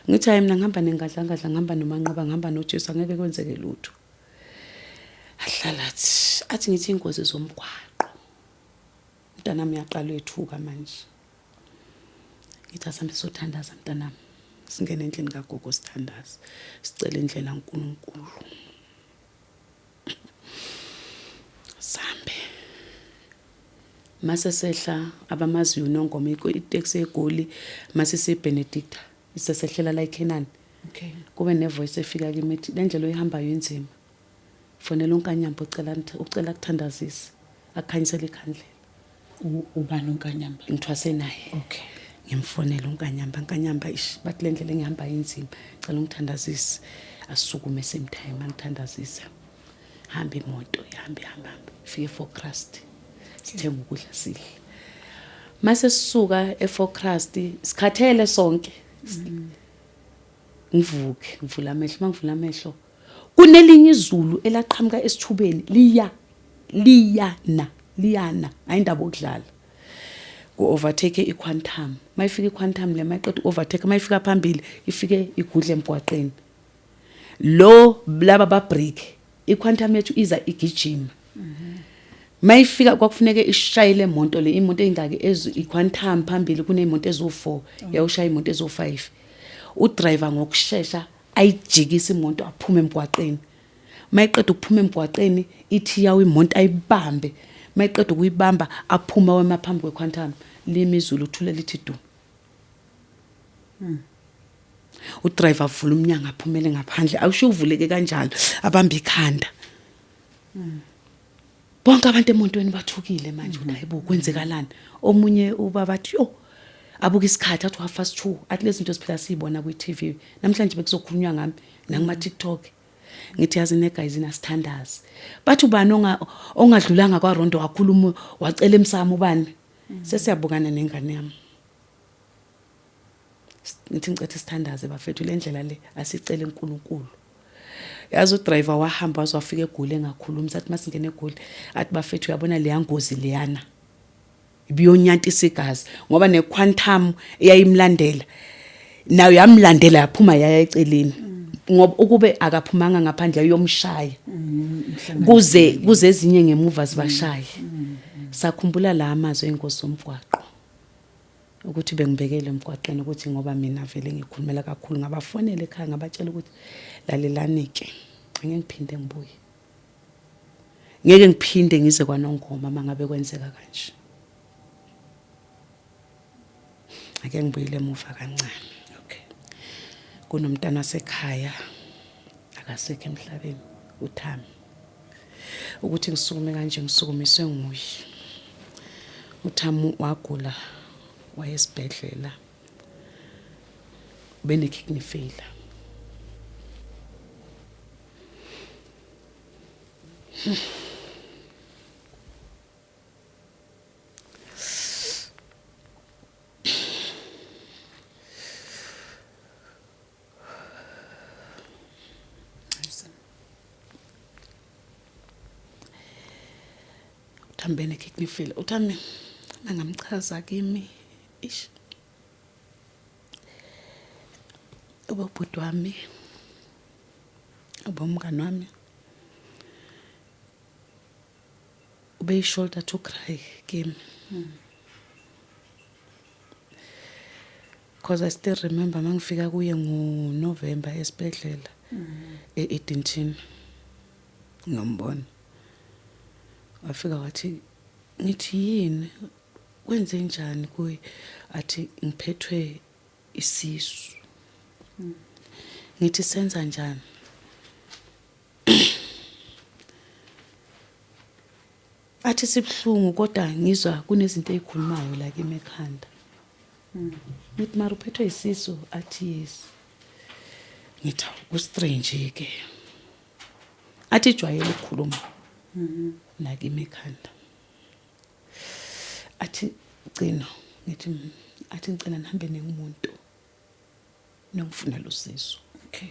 ngithi hayi mina ngihamba nengadla ngihamba nomanqaba ngihamba noJesu angeke kwenzeke lutho ahlala athi ngithi ingozi zomgwaqo mntanami uyaqala ethuka manje ngithi asambe sothandaza mntanami singene endlini kagogo sithandaza sicela indlela uNkulunkulu sambe mase sehla abamazi unongoma itaxi egoli mase seBenedict isesehlela la eKenani kube nevoice efika kimi ithi lendlela oyihambayo inzima fonela uNkanyamba ucela kuthandazisa akhanyisela ikhandlela ubani uNkanyamba ngithwase naye ngimfonela uNkanyamba bathi lendlela engihamba inzima cela ungithandazise asukume same time angithandazisa hamba imoto ihamba fike eForkrust sithenga ukudla sidle mase sisuka eForkrust sikhathele sonke ngivuke ngivula amehlo mangivula amehlo kunelinye izulu elaqhamuka esithubeni liyana ayindaba okudlala ku overtake iQuantum mayifika iQuantum le mayiqeda overtake mayifika phambili ifike igudle emgwaqeni lo laba ba break iQuantum yethu iza igijima mayifika kwakufuneke ishayile imoto le imoto engake iQuantum phambili kuneimoto ezo4 yawushaya imoto ezo5 udriver ngokusheshsha ayijikisa imoto aphuma emgwaqeni mayiqeda ukuphuma emgwaqeni ithi yawo imoto ayibambe mayiqeda ukuyibamba aphuma wemaphambi kweQuantum limizulu uthule lithi du udriver vula umnyango aphumele ngaphandle awusho uvuleke kanjalo abamba ikhanda bonke abantu emontweni bathukile manje uthi hayibo kwenzekalani omunye ubaba athi yo abuka isikhathi athi 2:30 athi lezi zinto siphila sibona ku TV namhlanje bekuzokhulunywa ngami nakuma TikTok ngithi yazi ne guys inasithandazi bathi ubani ongadlulanga kwaRondo wakhuluma wacela emsamo ubani sesiyabukana nengane yami ngithi ngicela isithandaze bafethu le ndlela le asicela uNkulunkulu yazi udriver wahamba wazofika eGoli engakhuluma sathi masingene eGoli athi bafethu uyabona le yangozi leyana ibiyonyantisa igazi ngoba neQuantum eyayimlandela nayo yamlandela yaphuma yaya eceleni ngoba ukube akaphumanga ngaphandle yomshaya kuze ezinye ngemuva zibashaye sakhumbula la amazwi enkosi somgwaqo ukuthi bengibekele emgwaqeni ukuthi ngoba mina vele ngikhulumela kakhulu ngabafonele ekhaya ngabatshela ukuthi lalelanike ngeke ngiphinde ngibuye ngeke ngiphinde ngize kwaNongoma mangabe kwenzeka kanje ake ngibuyile emuva kancane kunomntana wasekhaya akasekho emhlabeni uThami ukuthi ngisukume kanje ngisukumiswe nguye uThami wagula wayesibhedlela bene kidney failure uthambene kidney failure uThami nangamchaza kimi ish ubabhuti wami ubomngane wami ube shoulder to cry kimi because I still remember mangifika kuye ngoNovember esibhedlela eEdenton ngombona wafika wathi ngithi yini kwenze njani kuye athi ngiphethwe isisu. Ngithi senza njani? Athi sibhlungu kodwa ngizwa kunezinto ezikhulumayo la kimi ekhanda. Ngithi mara uphethwe isisu, athi yes. Ngithi ku strange ke. Athi jwayele ukukhuluma. La kimi ekhanda. Athi gcina, ngithi athi ngicela nihambe nengumuntu. Nongifunela usizo. Okay.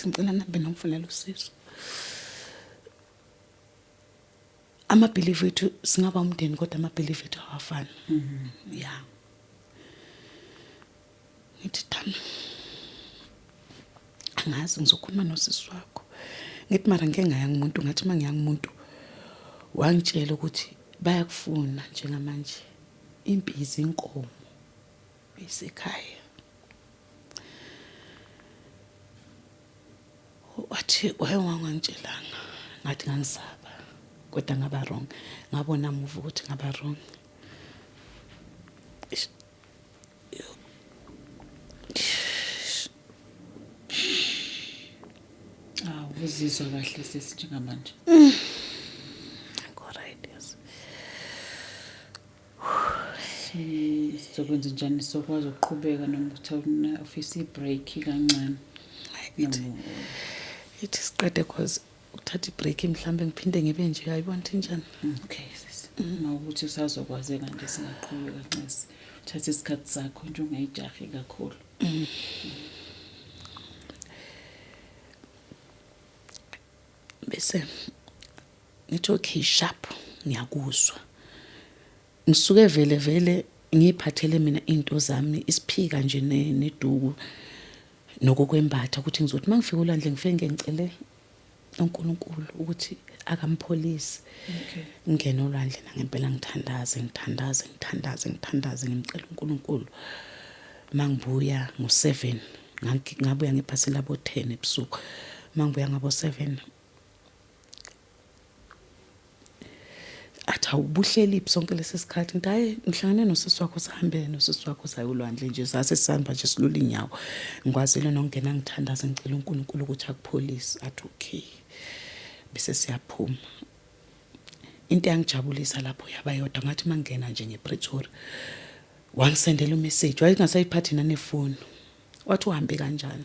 Ngicela nihambe nongifunela usizo. Ama-belief ethu singaba umndeni kodwa ama-belief ethu awafani. Yeah. Ngithi Thami, angazi ngizokhuluma nosisi wakho. Ngithi mara ngeke ngaya ngumuntu, ngathi mangiya ngumuntu wangitshela ukuthi bayakufuna njengamanje impizi inkomo esekhaya. Wathi wangangitshelanga ngathi ngangisaba kodwa ngaba wrong. Ngabona move ukuthi ngaba wrong. Uzizwa kahle sisi njengamanje? Alright, yes. Sizokwenza njani sokwazi ukuqhubeka noma uthatha office break kancane? Ithi siqede cause uthatha ibreak mhlambe ngiphinde ngibe nje ayibona njani. Okay sisi. Mawukuthi usazokwazeka nje singaqhubeka kancane. Uthatha isikhathi sakho nje ungayijahi kakhulu. Bese ngithi okay sharp ngiyakuzwa. Ngisuke vele ngiphathele mina into zami isiphika nje neduku nokokwembatha ukuthi ngizothi mangifika ulandle ngifike ngicele uNkulunkulu ukuthi akampholisi. Okay. Ngene olwandle ngempela ngithandaze ngimcela uNkulunkulu. Mangibuya ngo7 ngabuya ngephasi labo 10 ebusuku. Mangibuya ngabo 7 athi awubuhleli sonke lesikhathi ngithi hayi ngihlangane nosisi wakho sihambe nosisi wakho sayo ulwandle nje sase sihamba nje silula inyawo ngikwazile nokungena ngithandaza ngicela uNkulunkulu ukuthi akupholise. Athi okay bese siyaphuma. Into yangijabulisa lapho yaba yodwa ngathi mangena nje ngePretoria wangisendela umessage wayengasayiphathi nanefoni. Wathi uhambe kanjani?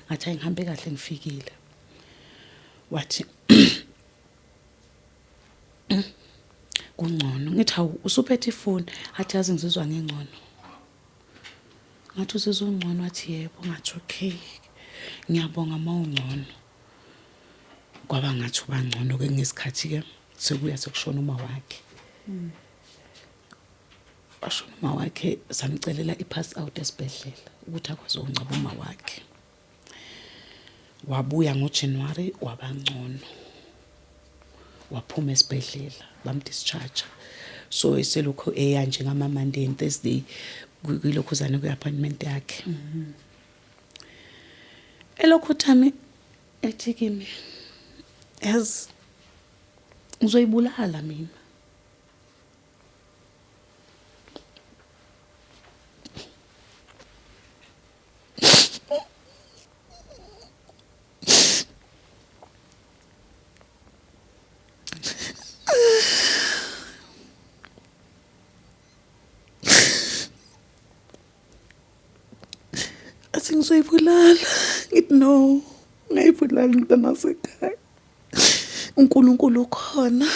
Ngathi ngihambe kahle ngifikile. Wathi kungcono. Ngithi hawu usuphethe ifoni. Athi yazi ngizizwa ngengcono. Ngathi uzizwa ungcono? Wathi yebo. Ngathi okay ngiyabonga mawungcono. Kwaba ngathi uba ngcono ke ngesikhathi ke sekuya sekushona uma wakhe. Washona uma wakhe samcelela ipass out esibhedlela ukuthi akwazi ukungcaba uma wakhe. Wabuya ngoJanuary wabangcono. Waphuma esibhedlela bamdischarge. So eselokho eya nje ngama Monday and Thursday kulokhuzana kwi-appointment yakhe. Elokhu Thami ethi kimi yazi uzoyibulala mina. Athi ngizoyibulala. Ngithi no, ngayibulala mntana sekhaya. uNkulunkulu ukhona.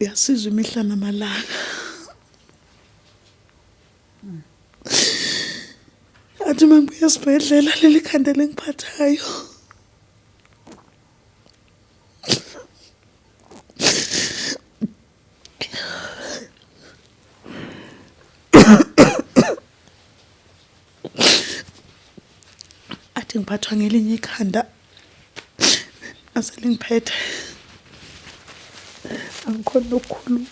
Uyasizwa imihla namalanga. Athi mangibuya esibhedlela leli khanda lengiphathayo. Athi ngiphathwa ngelinye ikhanda. Aselingiphethe. Angikhona ukukhuluma.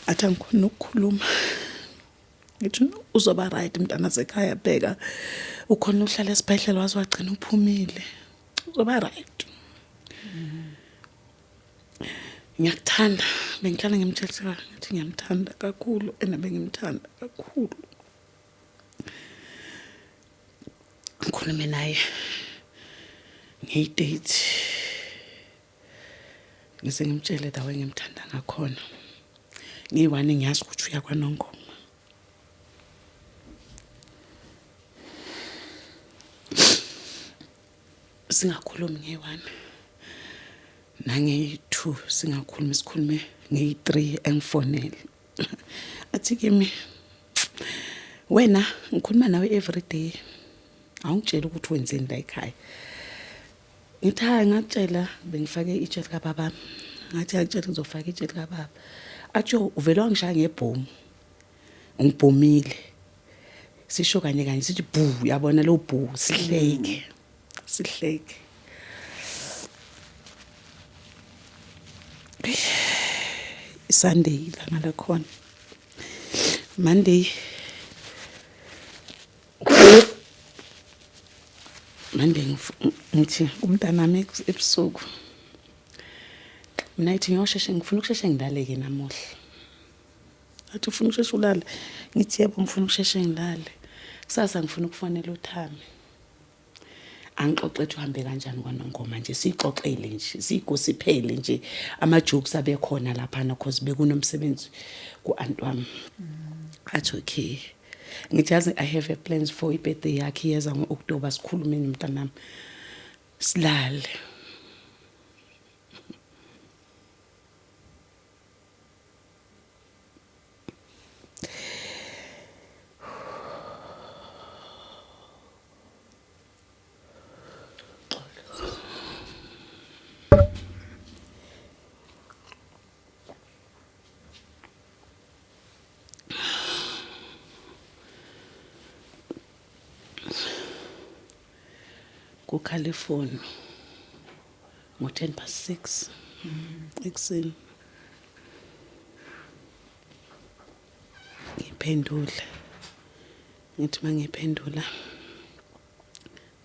Athi angikhona ukukhuluma. ngithi uzoba right mntana sekhaya bheka ukhona uhlala esibhedlela wazi wagcina uphumile uzoba right. Ngiyakuthanda bengihlala ngimtshela ngathi ngiyamthanda kakhulu bengimthanda kakhulu. Ngikhulume naye ngedate ngise ngimtshele dawe ngimthanda ngakhona ngiyiwani ngiyazi ukuthi uya kwaNongoma. Singakhulumi ngeyi-1 nangeyi-2 singakhulumi sikhulume ngeyi-3 engifonele athi kimi wena ngikhuluma nawe every day awungitshela ukuthi wenzeni la ekhaya. Ngithi hayi ngakutshela bengifake itshe lika baba ngathi ngakutshela ngizofaka itshe lika baba athi uvela wangishaya ngebhomu ngibhomile sisho kanye kanye sithi bhu yabona lo bhu sihleke. Sunday ilanga lakhona Monday ngithi umntanami ebusuku mina ithi ngiyosheshe ngifuna ukusheshe ngidaleke namuhla. Athi ufuna ukusheshe ulale ngithi yebo ngifuna ukusheshe ngilale. Kusasa ngifuna ukufonela uThami angixoxe ethi uhambe kanjani kwaNongoma nje sixoxele nje sigosiphele nje ama-jokes abe khona lapha na because bekunomsebenzi ku-aunt wami. Athi okay ngithi yazi I have a plans for ibirthday yakhe yeza ngo-October sikhulume nomntanami silale. Kukhala ifoni ngo-6:10 ekuseni ngiphendula ngithi mangiphendula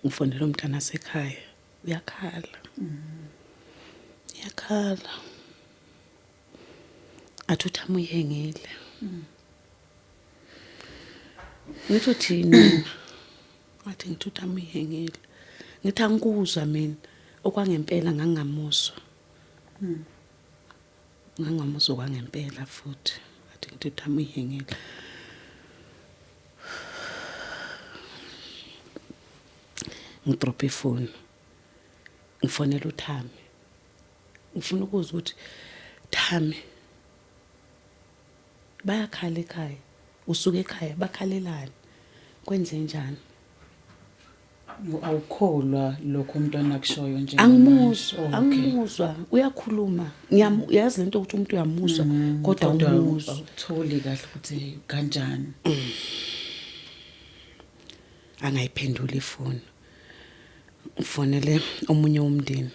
ngifonela umntana sekhaya uyakhala athi uThami uyihengile. Ngithi uthini athi ngithi uThami uyihengile. Ngithi angikuzwa mina okwangempela ngangamuzwa. Ngangamuzwa kwangempela futhi athi ngithi uThami uyihengile. Ngidrop ifoni ngifonela uThami ngifuna ukuzwa ukuthi Thami bayakhala ekhaya usuke ekhaya bakhalelana kwenze njani. Awukholwa lokho umntwana akushoyo nje Angimuzwa uyakhuluma yazi lento ukuthi umuntu uyamuzwa kodwa umuzwa awutholi kahle ukuthi kanjani. Angayiphendula ifoni ngifonele omunye umndeni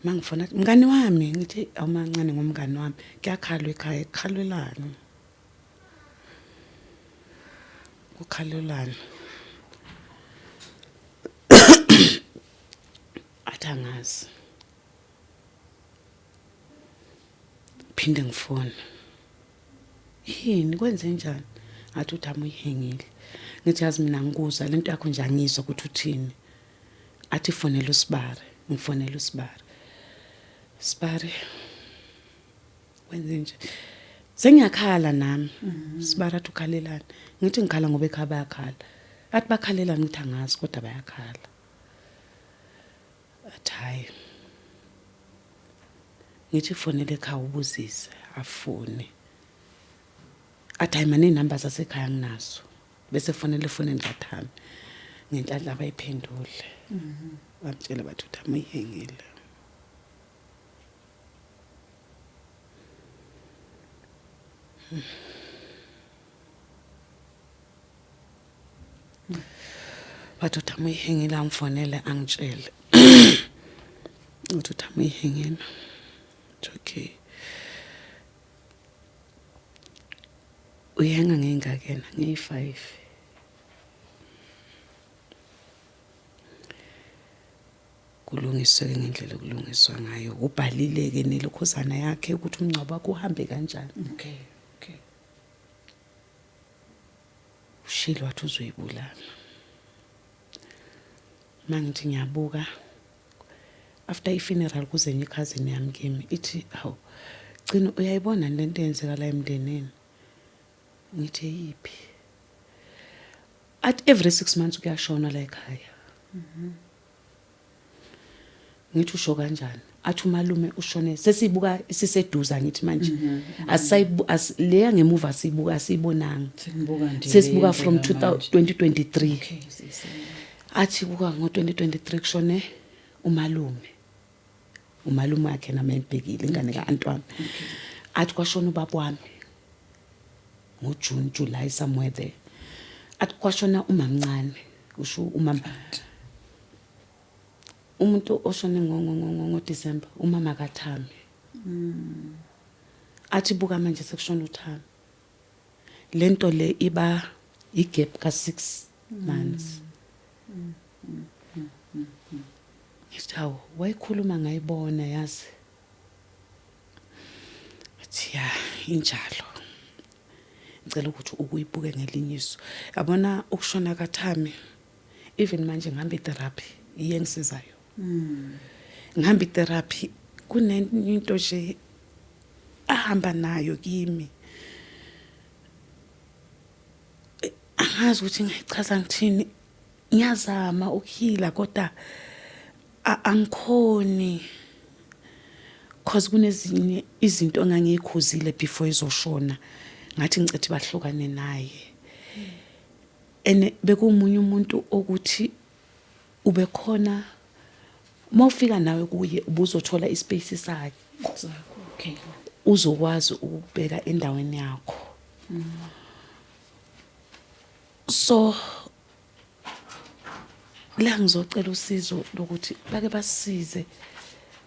mangifona mngani wami ngithi awumancane ngomngani wami kuyakhalwa ekhaya kukhalelana kukhalelana athangazi phinde ngifona yini kwenze njani athi uThami uyihengile. Ngithi yazi mina ngikuza lento yakho nje angizwa ukuthi uthini. Athi fonela uSibare ngifonela Sibare kwenze nje sengiyakhala nami. Sibare athi ukhalelana ngithi ngikhala ngoba ekhaya bayakhala athi bakhalelana ngithi angazi kodwa bayakhala. Athi hayi ngithi fonele ekhaya ubuzise afone. Athi hayi manje inamba zasekhaya nginazo bese fonele efonini kaThami ngenhlanhla abayiphendule. Bamtshela bathi uThami uyihengile. Bathi uThami uyihengile angifonele angitshele ukuthi uThami uyihengile. Okay Uyenga ngengakena ngiyi5. Kulungiswe ngendlela kulungiswa ngayo. Ubhalile ke nelokhosana yakhe ukuthi umngcwabo wakhe uhambe kanjani. Okay. Ushilo wathi uzoyibulala. Mangithi ngiyabuka after i-funeral kuze nye cousin yami kimi ithi hawu gcina uyayibona lento eyenzeka la emndenini. Ngithi yipi? At every 6 months kuyashona la ekhaya. Ngithi usho kanjani? Athi umalume ushone sesibuka isiseduza ngithi manje leya ngemuva asiyibonanga. Sesibuka from 2023. Okay, Athi buka ngo2023 kushone umalume wakhe namembhekile ingane kaAntwana. Athi kwashona ubaba wami ngoJune July somewhere there. Athi kwashona umamncane usho umama umuntu oshone ngoDecember umama kaThami. Athi buka manje sekushona uThami. Lento le iba igap ka6 months. Ngithi wayikhuluma ngayibona yazi. Athi ya injalo. Ngicela ukuthi ukuyibuke ngelinyiso. Yabona ukushona kaThami even manje ngihamba itherapy iyengisizayo. Ngihamba itherapy kunento nje ahamba nayo kimi. Angazi ukuthi ngichaza ngithini. Ngiyazama ukuhila kodwa angikhoni cause kunezinye izinto engangiyikhuzile before izoshona ngathi ngicethi bahlukane naye ene bekumunye umuntu ukuthi ube khona mawufika nawe kuye ubuzothola ispace sakhe. Okay. Uzokwazi ukubeka endaweni yakho. So la ngizocela usizo lokuthi bake basisize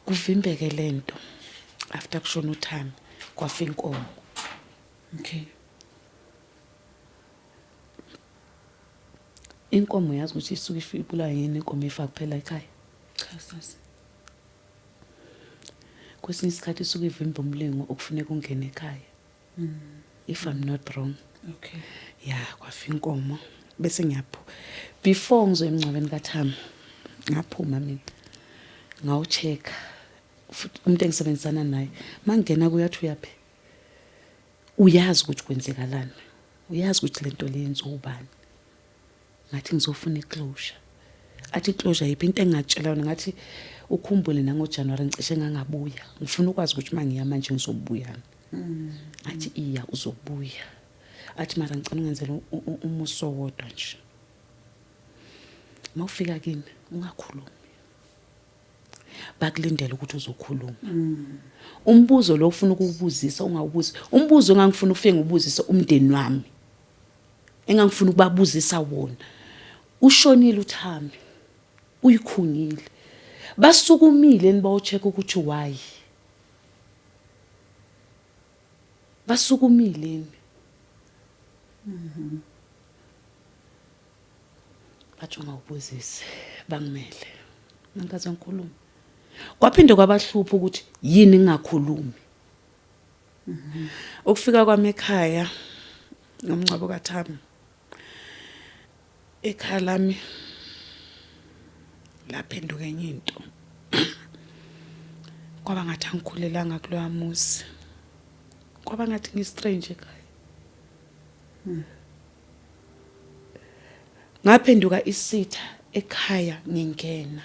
kuvimbeke lento after kushona uThami kwafa inkomo. Okay. Inkomo yazi ukuthi isuke ibulawa yini inkomo ifa kuphela ekhaya. Cha sasi. Kwesinye isikhathi isuke ivimba umlingo okufuneka ungene ekhaya. If I'm not wrong. Okay. Yeah, kwafa inkomo bese ngiyapho. Before ngizoya emncwabeni kaThami ngaphuma mina. Ngawucheck futhi umuntu engisebenzisana naye. Mangena kuyathi uyaphi? Uyazi ukuthi kwenzekalani. Uyazi ukuthi lento leyenza ubani. Ngathi ngizofuna iclosure. Athi iclosure yipi into engatshela yona ngathi ukhumbule nangoJanuary ngicishe ngangabuya. Ngifuna ukwazi ukuthi mangiya manje ngizobuya. Athi iya uzobuya. Athi mara ngicela ungenzele umuso wodwa nje. Mawufika kini ungakhulumi. Bakulindela ukuthi uzokhuluma. Umbuzo lo ufuna ukubuzisa ungawubuzi. Umbuzo engangifuna ufike ngibuzisa umndeni wami. Engangifuna ukubabuzisa wona. Ushonile uThami. Uyikhungile. Basukumile nibawo-check ukuthi why. Basukumile. Bathi ungawubuzisi bangimele. Ngingaze ngikhulume. Kwaphinde kwabahlupha ukuthi yini ngingakhulumi. Ukufika kwami ekhaya ngomncwabo kaThami. Ekhaya lami laphenduka enye into. Kwaba ngathi angikhulelanga kuloya muzi. Kwaba ngathi ngistrange ekhaya. Ngaphenduka isitha ekhaya ngingena.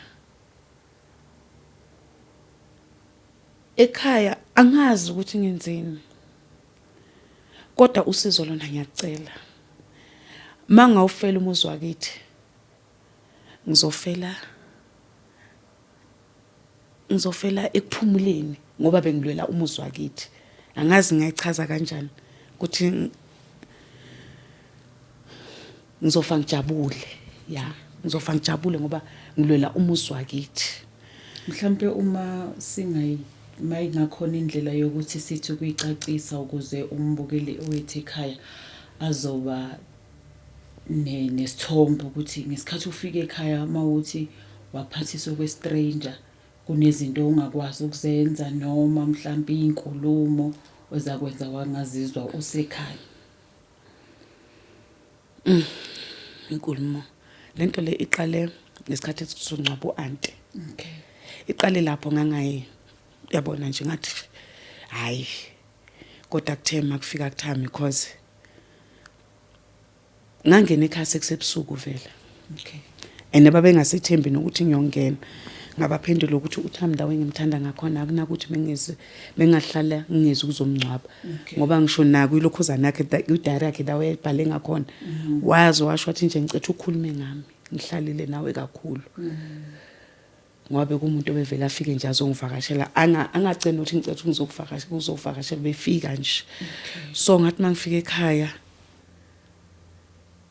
Ekhaya angazi ukuthi ngenzeni. Kodwa usizo lona ngiyacela. Manga ufela umuzi wakithi. Ngizofela ekuphumuleni ngoba bengilwela umuzi wakithi. Angazi ngayichaza kanjani ukuthi ngizofa ngijabule. Yeah, ngizofa ngijabule ngoba ngilwela umuzi wakithi. Mhlambe uma mayingakhona indlela yokuthi sithi ukuyicacisa ukuze umbukeli owethu ekhaya azoba nesithombe ukuthi ngesikhathi ufika ekhaya mawuthi waphathiswa kwestranger kunezinto ongakwazi ukuzenza noma mhlawumbe izinkulumo ezakwenza wangazizwa usekhaya. Inkulumo lento le iqale ngesikhathi esizongcwaba uanti. Okay. Iqale lapho ngangayi yabona nje ngathi hayi kodwa kuthe makufika kuthami because ngangena ekhaya sekusebusuku vele. Okay. And babengasithembi nokuthi ngiyongena ngabaphendula ukuthi uThami ndawo engimthanda ngakhona akunakuthi bengahlala ngingezi ukuzomncwaba ngoba ngisho naku ilokhuzana yakhe idiary yakhe dawo ebhale ngakhona wazi washo wathi nje ngicethe ukukhulume ngami ngihlalile nawe kakhulu ngoba kumuntu obevela afike nje azongivakashela angagcina ukuthi ngicethe ukuzokuvakashela befika nje. So ngathi mangifika ekhaya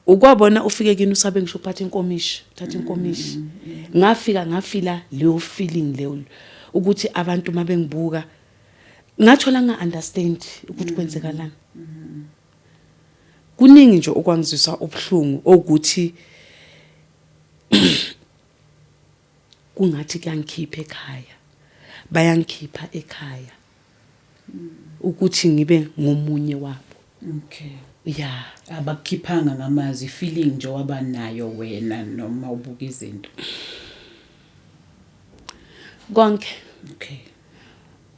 ukwabona ufike kini usabe ngisho uphathe inkomishi thatha inkomishi ngafila leyo feeling leyo ukuthi abantu mabengibuka ngathola nga-understand ukuthi kwenzekalani. Kuningi nje okwangizwisa ubuhlungu ukuthi kungathi kuyangikhipha ekhaya bayangikhipha ekhaya ukuthi ngibe ngomunye wabo. Okay. Yeah. Abakukhiphanga ngamazwi feeling nje wabanayo wena noma ubuka izinto. Konke. Okay.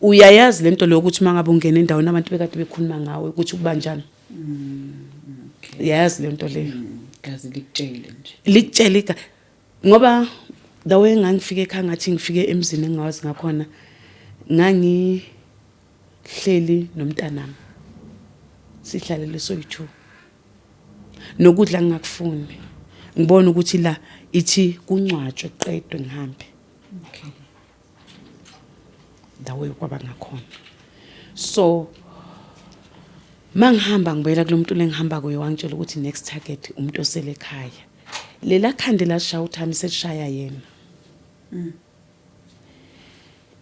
Uyayazi lento lo ukuthi mangabe ungena endaweni abantu bekade bekhuluma ngawe ukuthi kubanjani. Okay. Yazi lento le. Kaze likutshele nje. Likutshela ngoba dawe engangifike ekhaya ngathi ngifike emzini engawazi ngakhona ngangihleli nomntanami. Sihlalele soyi2 nokudla ngingakufuni ngibona ukuthi la ithi kuncwatshwe qedwe ngihambe. Okay. Dawe kwaba ngakhona. So mangihamba ngibuyela kulomuntu lengihamba kuye wangitshela ukuthi next target umuntu osele ekhaya. Lela khande la shaya uThami selishaya yena.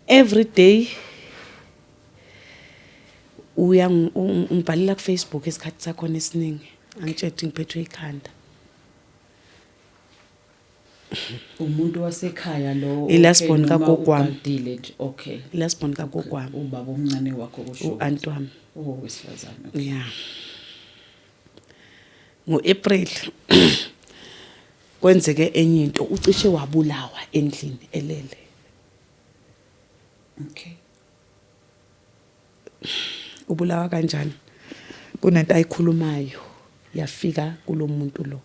Every day ngibhalela ku Facebook esikhathi sakhona esiningi angitshela ngiphethwe ikhanda. Umuntu wasekhaya lo Ilasbon kaGogwami. Dile nje. Okay. Ilasbon kaGogwami. Ubaba omncane wakho kusho. uAnti wami. Wesifazana. Yeah. Ngo-April kwenzeke enye into ucishe wabulawa endlini elele. Okay. Ubulawa kanjani? Kunento ayikhulumayo yafika kulomuntu lo.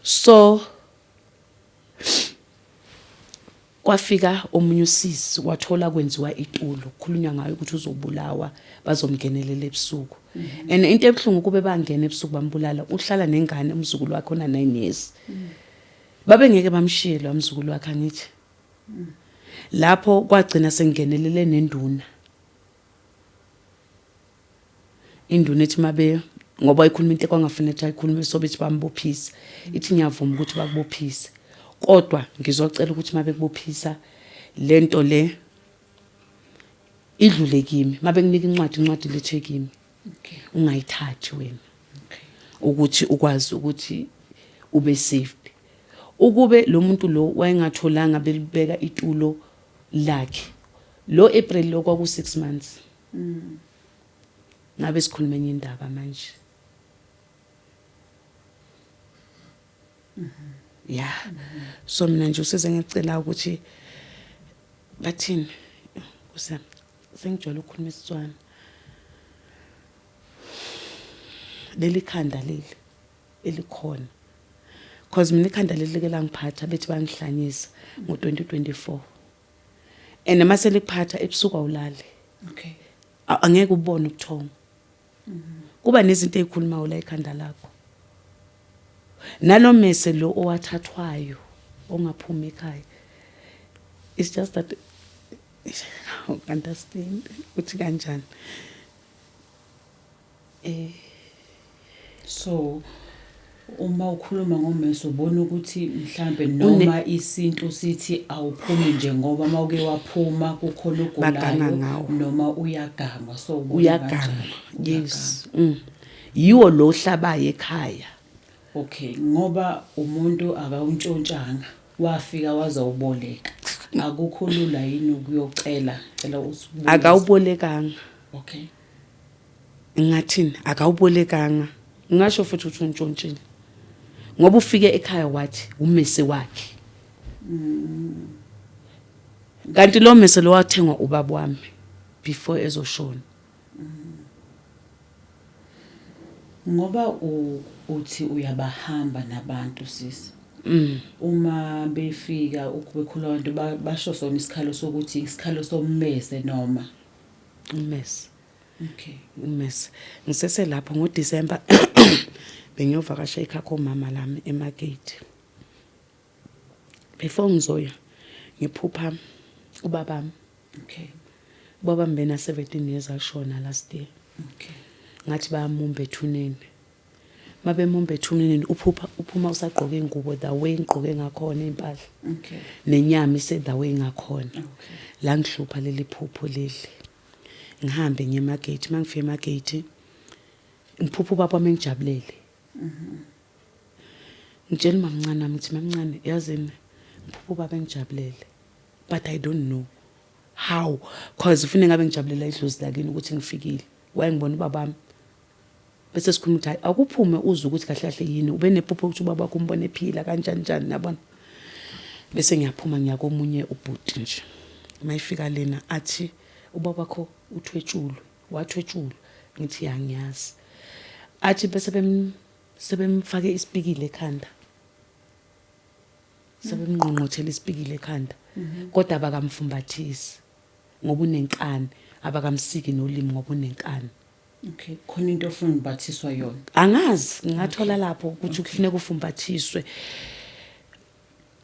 So kwafika omunye usisi wathola kwenziwa itulo kukhulunywa ngayo ukuthi uzobulawa bazomgenelela ebusuku. And into ebhlungu kube bangena ebusuku bambulala uhlala nengane umzukulu wakhe ona 9 years. Babe ngeke bamshiye lo umzukulu wakhe angithi. Lapho kwagcina sengenelele nenduna. Induna ethi mabe ngoba ikhuluma into ekwangafanele ukuthi ayikhulume sobethi bambophisa. Ithi ngiyavuma ukuthi bakubophise. Kodwa ngizocela ukuthi mabe kubophisa lento le idlule kimi. Mabe nginika incwadi lethe kimi. Okay. Ungayithathi wena. Okay. Ukuthi ukwazi ukuthi ube safe. Ukube lo muntu lo wayengatholanga belibeka itulo lakhe. Lo April lo kwaku 6 months. Ngabe sikhuluma enye indaba manje. Yeah. So mina nje usize ngicela ukuthi bathini kusami sengijwayele ukukhuluma isitswana. Leli khanda leli elikhona. Because mina ikhanda leli leke langiphatha bethi bangihlanyisa ngo2024. And mase likuphatha ebusuku awulali. Okay. Angeke ubone ukuthonga. Kuba nezinto ezikhuluma la ikhanda lakho. Nalomese lo owathathwayo ongaphuma ekhaya. It's just that I understand ukuthi kanjani. So uma ukhuluma ngomese ubona ukuthi mhlambe noma isinto sithi awuphumi nje ngoba mawuke waphuma kukhona ogulayo noma uyaganga so uyaganga. Yes. yiwo lo hlabaye ekhaya. Okay, ngoba umuntu akawuntshontshanga wafika wazawuboleka. Akukho lula yini ukuyocela usibuyise? Akawubolekanga. Okay. Ngathini akawubolekanga. Ngisho futhi ukuthi untshontshiwe. Ngoba ufike ekhaya wathi ummese wakhe. Kanti lo mmese lo wathengwa ubaba wami before ezoshona. Ngoba uthi uyabahamba nabantu sisi. Uma befika ukubekhula abantu basho sona isikhalo sokuthi isikhalo sommese noma Ummese. okay Ummese. Ngisese lapho ngoDisemba bengiyovakasha ekhaya komama lami eMarket. Before ngizoya ngiphupha ubabami. okay Ubabami bena 17 years ashona last year. okay Ngathi bayamumba ethuneni. Mabe mumba ethuneni uphuma usagqoka ingubo the way ngigqoke ngakhona impahla. okay Nenyama ise the way ngakhona. okay La ngihlupha leli phupho leli. Ngihambe ngeMarket, mangifike eMarket ngiphupha ubaba wami ngijabulele. Ngitshela mamncane nami ngithi mamncane yazini ngiphupha ubaba ngijabulele. But I don't know how because ufune ngabe ngijabulela idlozi lakini ukuthi ngifikile. Wayengibona ubaba wami bese sikhuluma ukuthi akuphume uzwe ukuthi kahle kahle yini ube nephupho ukuthi ubaba wakho umbone ephila kanjani njani yabona. Bese ngiyaphuma ngiya komunye ubhuti nje. Mayifika lena athi ubaba wakho uthwetshulwe wathwetshulwa ngithi yangiyazi. Athi bese sebemfake isipikile ekhanda. Sebemnqonqothela isipikile ekhanda. Kodwa abakamfumbathisi ngoba unenkani abakamsiki nolimi ngoba unenkani. okay khona into ofuna ubathiswa yona Angazi ngathola lapho ukuthi kufuneka ufumbathiswe.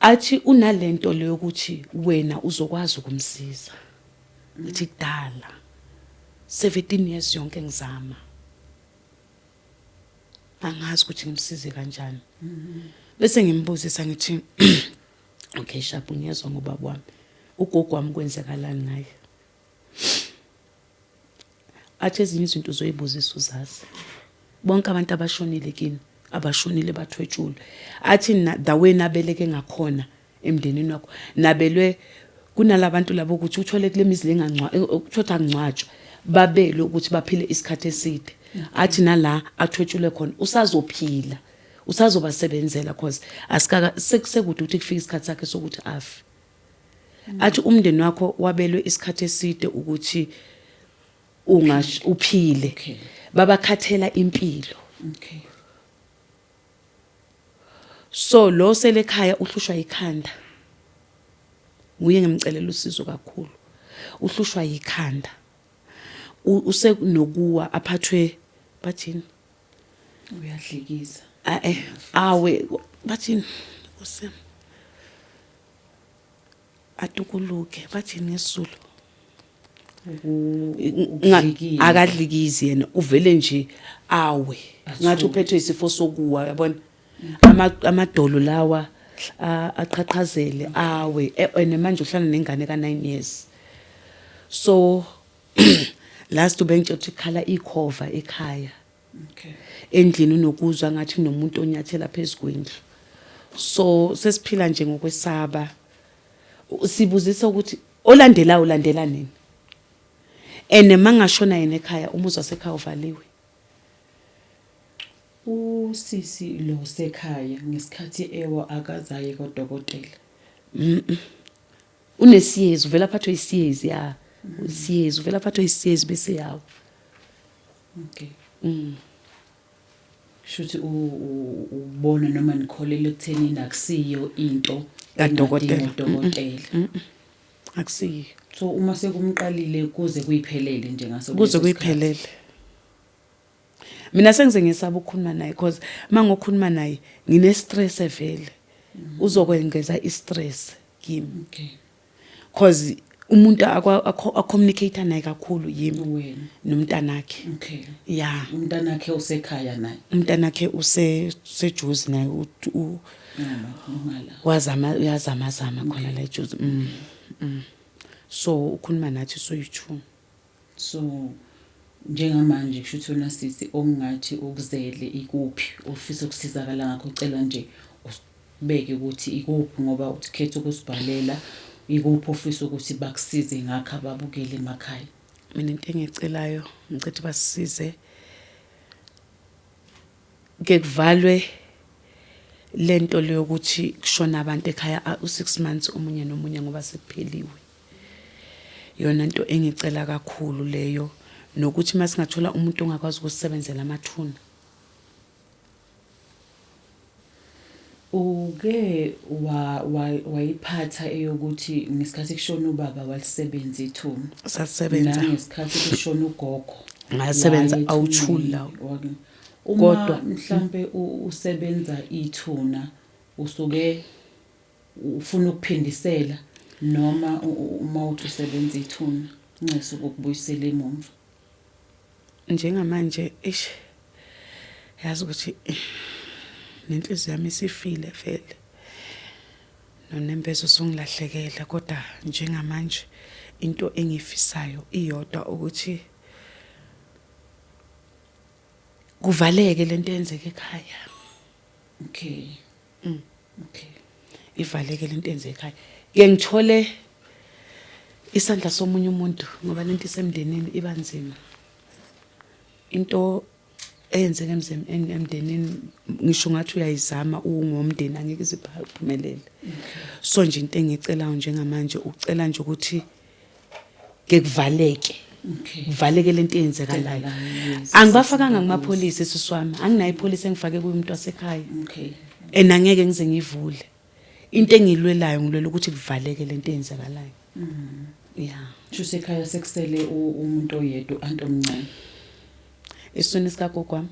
Athi unalento leyo ukuthi wena uzokwazi ukumsiza. Uthi kudala 17 years yonke ngizama. Angazi ukuthi ngimsize kanjani. Bese ngimbuzisa ngithi okay shapu ngiyezwa ngobaba wami. Ugogo wami kwenzekalani ngaye. Athi ezinye izinto uzoyibuzisa uzazi. Bonke abantu abashonile kini abashonile bathwetshulwe. Athi the way nabeleke ngakhona emndenini wakho nabelwe kunalabantu labo ukuthi uthole kule mizi lengancwa ngcwatshwa babele ukuthi baphile isikhathi eside. Athi nala athwetshulwe khona usazophila usazobasebenzela because asikaka sekude ukuthi kufike isikhathi sakhe sokuthi afi. Athi umndeni wakho wabelwe isikhathi eside ukuthi uphile. okay Babakhathela impilo. okay So lo sele ekhaya uhlushwa ikhanda. Nguye ngimcelela usizo kakhulu. Uhlushwa ikhanda. Usenokuwa aphathwe bathini? uyadlikiza Awe bathini? Use atukuluke bathini ngesizulu? Akadlikizi yena uvele nje awe. Ngathi uphethwe isifo sokuwa yabona. Amadolo lawa aqhaqhazele awe manje uhlala nengane ka9 years. So last ubengitsho khala ikhova ekhaya. okay Endlini unokuzwa ngathi kunomuntu onyathela phezukweni. So sesiphila nje ngokwesaba. Sibuzisa ukuthi olandela ulandela nini? Mangashona yena ekhaya umuzi wasekhaya uvaliwe. usisi lo sekhaya ngesikhathi ewa akazaye kodokotela Unesiyezi uvela phathwe isiyezi ya. Usiyezi uvela phathwe isiyezi bese yawo. okay shuthi ubona noma nikholele ekutheni nakusiyo into kadokotela. Akusiyo. So uma sekumqalile kuze kuyiphelele nje ngaso Kuze kuyiphelele. Mina sengize ngisaba ukukhuluma naye because mangokhuluma naye ngine stress evele. Uzokwengeza istress kimi. okay Because umuntu communicate naye kakhulu yimi wena nomntanakhe. okay Yeah. umntanakhe usekhaya naye Umntanakhe sejuzi naye noma uyazama khona la ejuzi. So ukhuluma nathi soyi2. so njengamanje kusho ukuthi wena sisi ongathi ukuzele ikuphi ofisa ukusizakala ngakho ucela nje usibeke ukuthi ikuphi ngoba ukhetha ukusibhalela ikuphi ofisa ukuthi bakusize ngakho ababukele emakhaya. Mina into engicelayo ngicela basisize ke kuvalwe lento leyo ukuthi kushona abantu ekhaya u6 months omunye nomunye ngoba sekupheliwe. Yona into engicela kakhulu leyo nokuthi masingathola umuntu ongakwazi ukusebenzela amathuna. Uke wayiphatha eyokuthi ngesikhathi kushona ubaba walisebenza ithuna. Sasebenza. Ngesikhathi kushona ugogo. Ngasebenza awuthula. Kodwa mhlambe usebenza ithuna usuke ufuna ukuphindisela noma uma uthi usebenza ithuna nceso ukubuyisela emumva. Njengamanje yazi ukuthi nenhliziyo yami isifile vele nonembezo songilahlekela kodwa njengamanje into engifisayo iyodwa ukuthi kuvaleke lento eyenzeka ekhaya. Okay. Okay. Ivaleke lento eyenzeka ekhaya. Ke ngithole isandla somunye umuntu ngoba lento isemndenini ibanzima. Into eyenzeka emndenini ngisho ngathi uyayizama ungomndeni angeke iziphumelele. So nje into engicelayo njengamanje ucela nje ukuthi ke kuvaleke. Okay. Kuvaleke lento eyenzekalayo. Angibafakanga ngimapholisi siswami. Anginayo ipolisi engifake kumuntu wasekhaya. Okay. Angeke ngize ngivule. Into engilwelayo ngilwela ukuthi kuvaleke lento eyenzekalayo. Yeah. Shuse ekhaya sekusele umuntu oyedwa antomncane. Isona sikagogwami.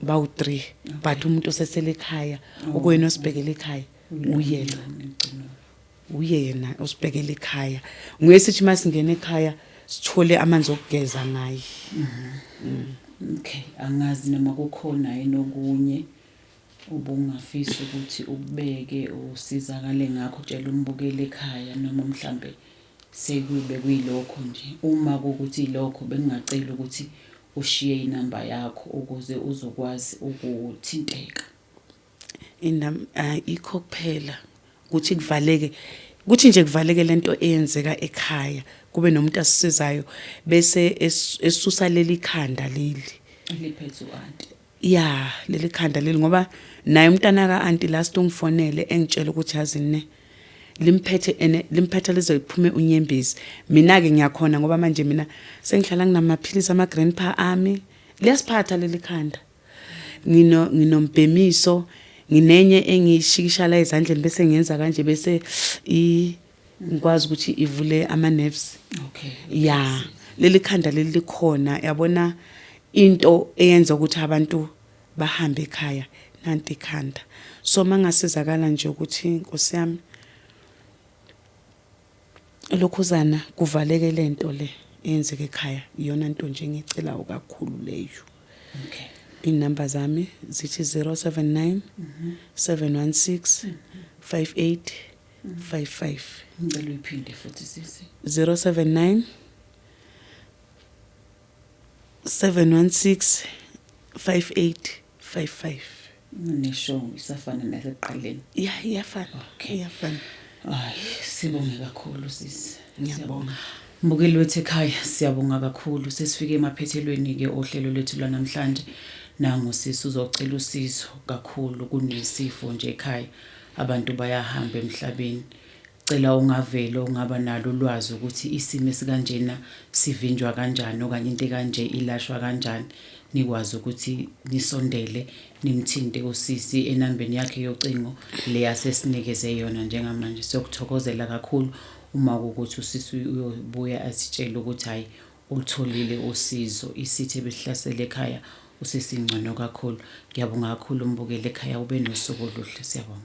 Bawu 3 but umuntu osesele ekhaya ukuyena osibhekele ekhaya uyena. Uyena osibhekele ekhaya. Nguyesithi masingena ekhaya sithole amanzi okugeza ngaye. Okay, angazi noma kukhona enokunye ubungafisa ukuthi ubeke usizakale ngakho utshela umbukele ekhaya noma mhlambe sekube kuyilokho nje uma ukuthi lokho bengingacela ukuthi ushiye inamba yakho ukuze uzokwazi ukuthinteka. Ikho kuphela ukuthi kuvaleke ukuthi nje kuvaleke lento eyenzeka ekhaya kube nomuntu asisizayo bese esusa leli khanda leli liphethe uanti. Yeah, leli khanda leli ngoba naye umntana ka auntie last ungifonele engitshela ukuthi yazini limphethe lize liphume unyembezi. Mina ke ngiyakhona ngoba manje mina sengihlala nginamaphilisi ama grandpa ami liyasiphatha leli khanda. Nginombhemiso nginenye engishikisha la ezandleni bese ngiyenza kanje bese ngikwazi ukuthi ivule ama nerves. Okay. Yeah, leli khanda leli likhona yabona into eyenza ukuthi abantu bahambe ekhaya nanti ikhanda. So mangasizakala nje ukuthi Nkosi yami lokhuzana kuvaleke lento le eyenzeka ekhaya iyona nto nje ngicela kakhulu leyo. Okay. Inamba zami zithi 079 716 5855. Ngicela uyiphinde futhi sisi. 079 716 5855. Nisho isafana nasekuqaleni. Yeah, iyafana. Okay. Iyafana. Ay, sibonge kakhulu sisi. Ngiyabonga. Mbukeli wethu ekhaya siyabonga kakhulu sesifike emaphethelweni ke ohlelo lethu lanamhlanje. Nangu sisi uzocela usizo kakhulu kunesifo nje ekhaya abantu bayahamba emhlabeni. Cela ungavela ungaba nalo ulwazi ukuthi isimo esikanjena sivinjwa kanjani okanye into kanje ilashwa kanjani. Nikwazi ukuthi nisondele nimthinte usisi enambeni yakhe yocingo le yasesinikeze yona njengamanje. Siyokuthokozela kakhulu uma ukuthi usisi uyobuya asitshela ukuthi hayi ulitholile usizo isithe besihlasela ekhaya usisingcono kakhulu. Ngiyabonga kakhulu umbukele ekhaya ube nosuku oluhle siyabonga.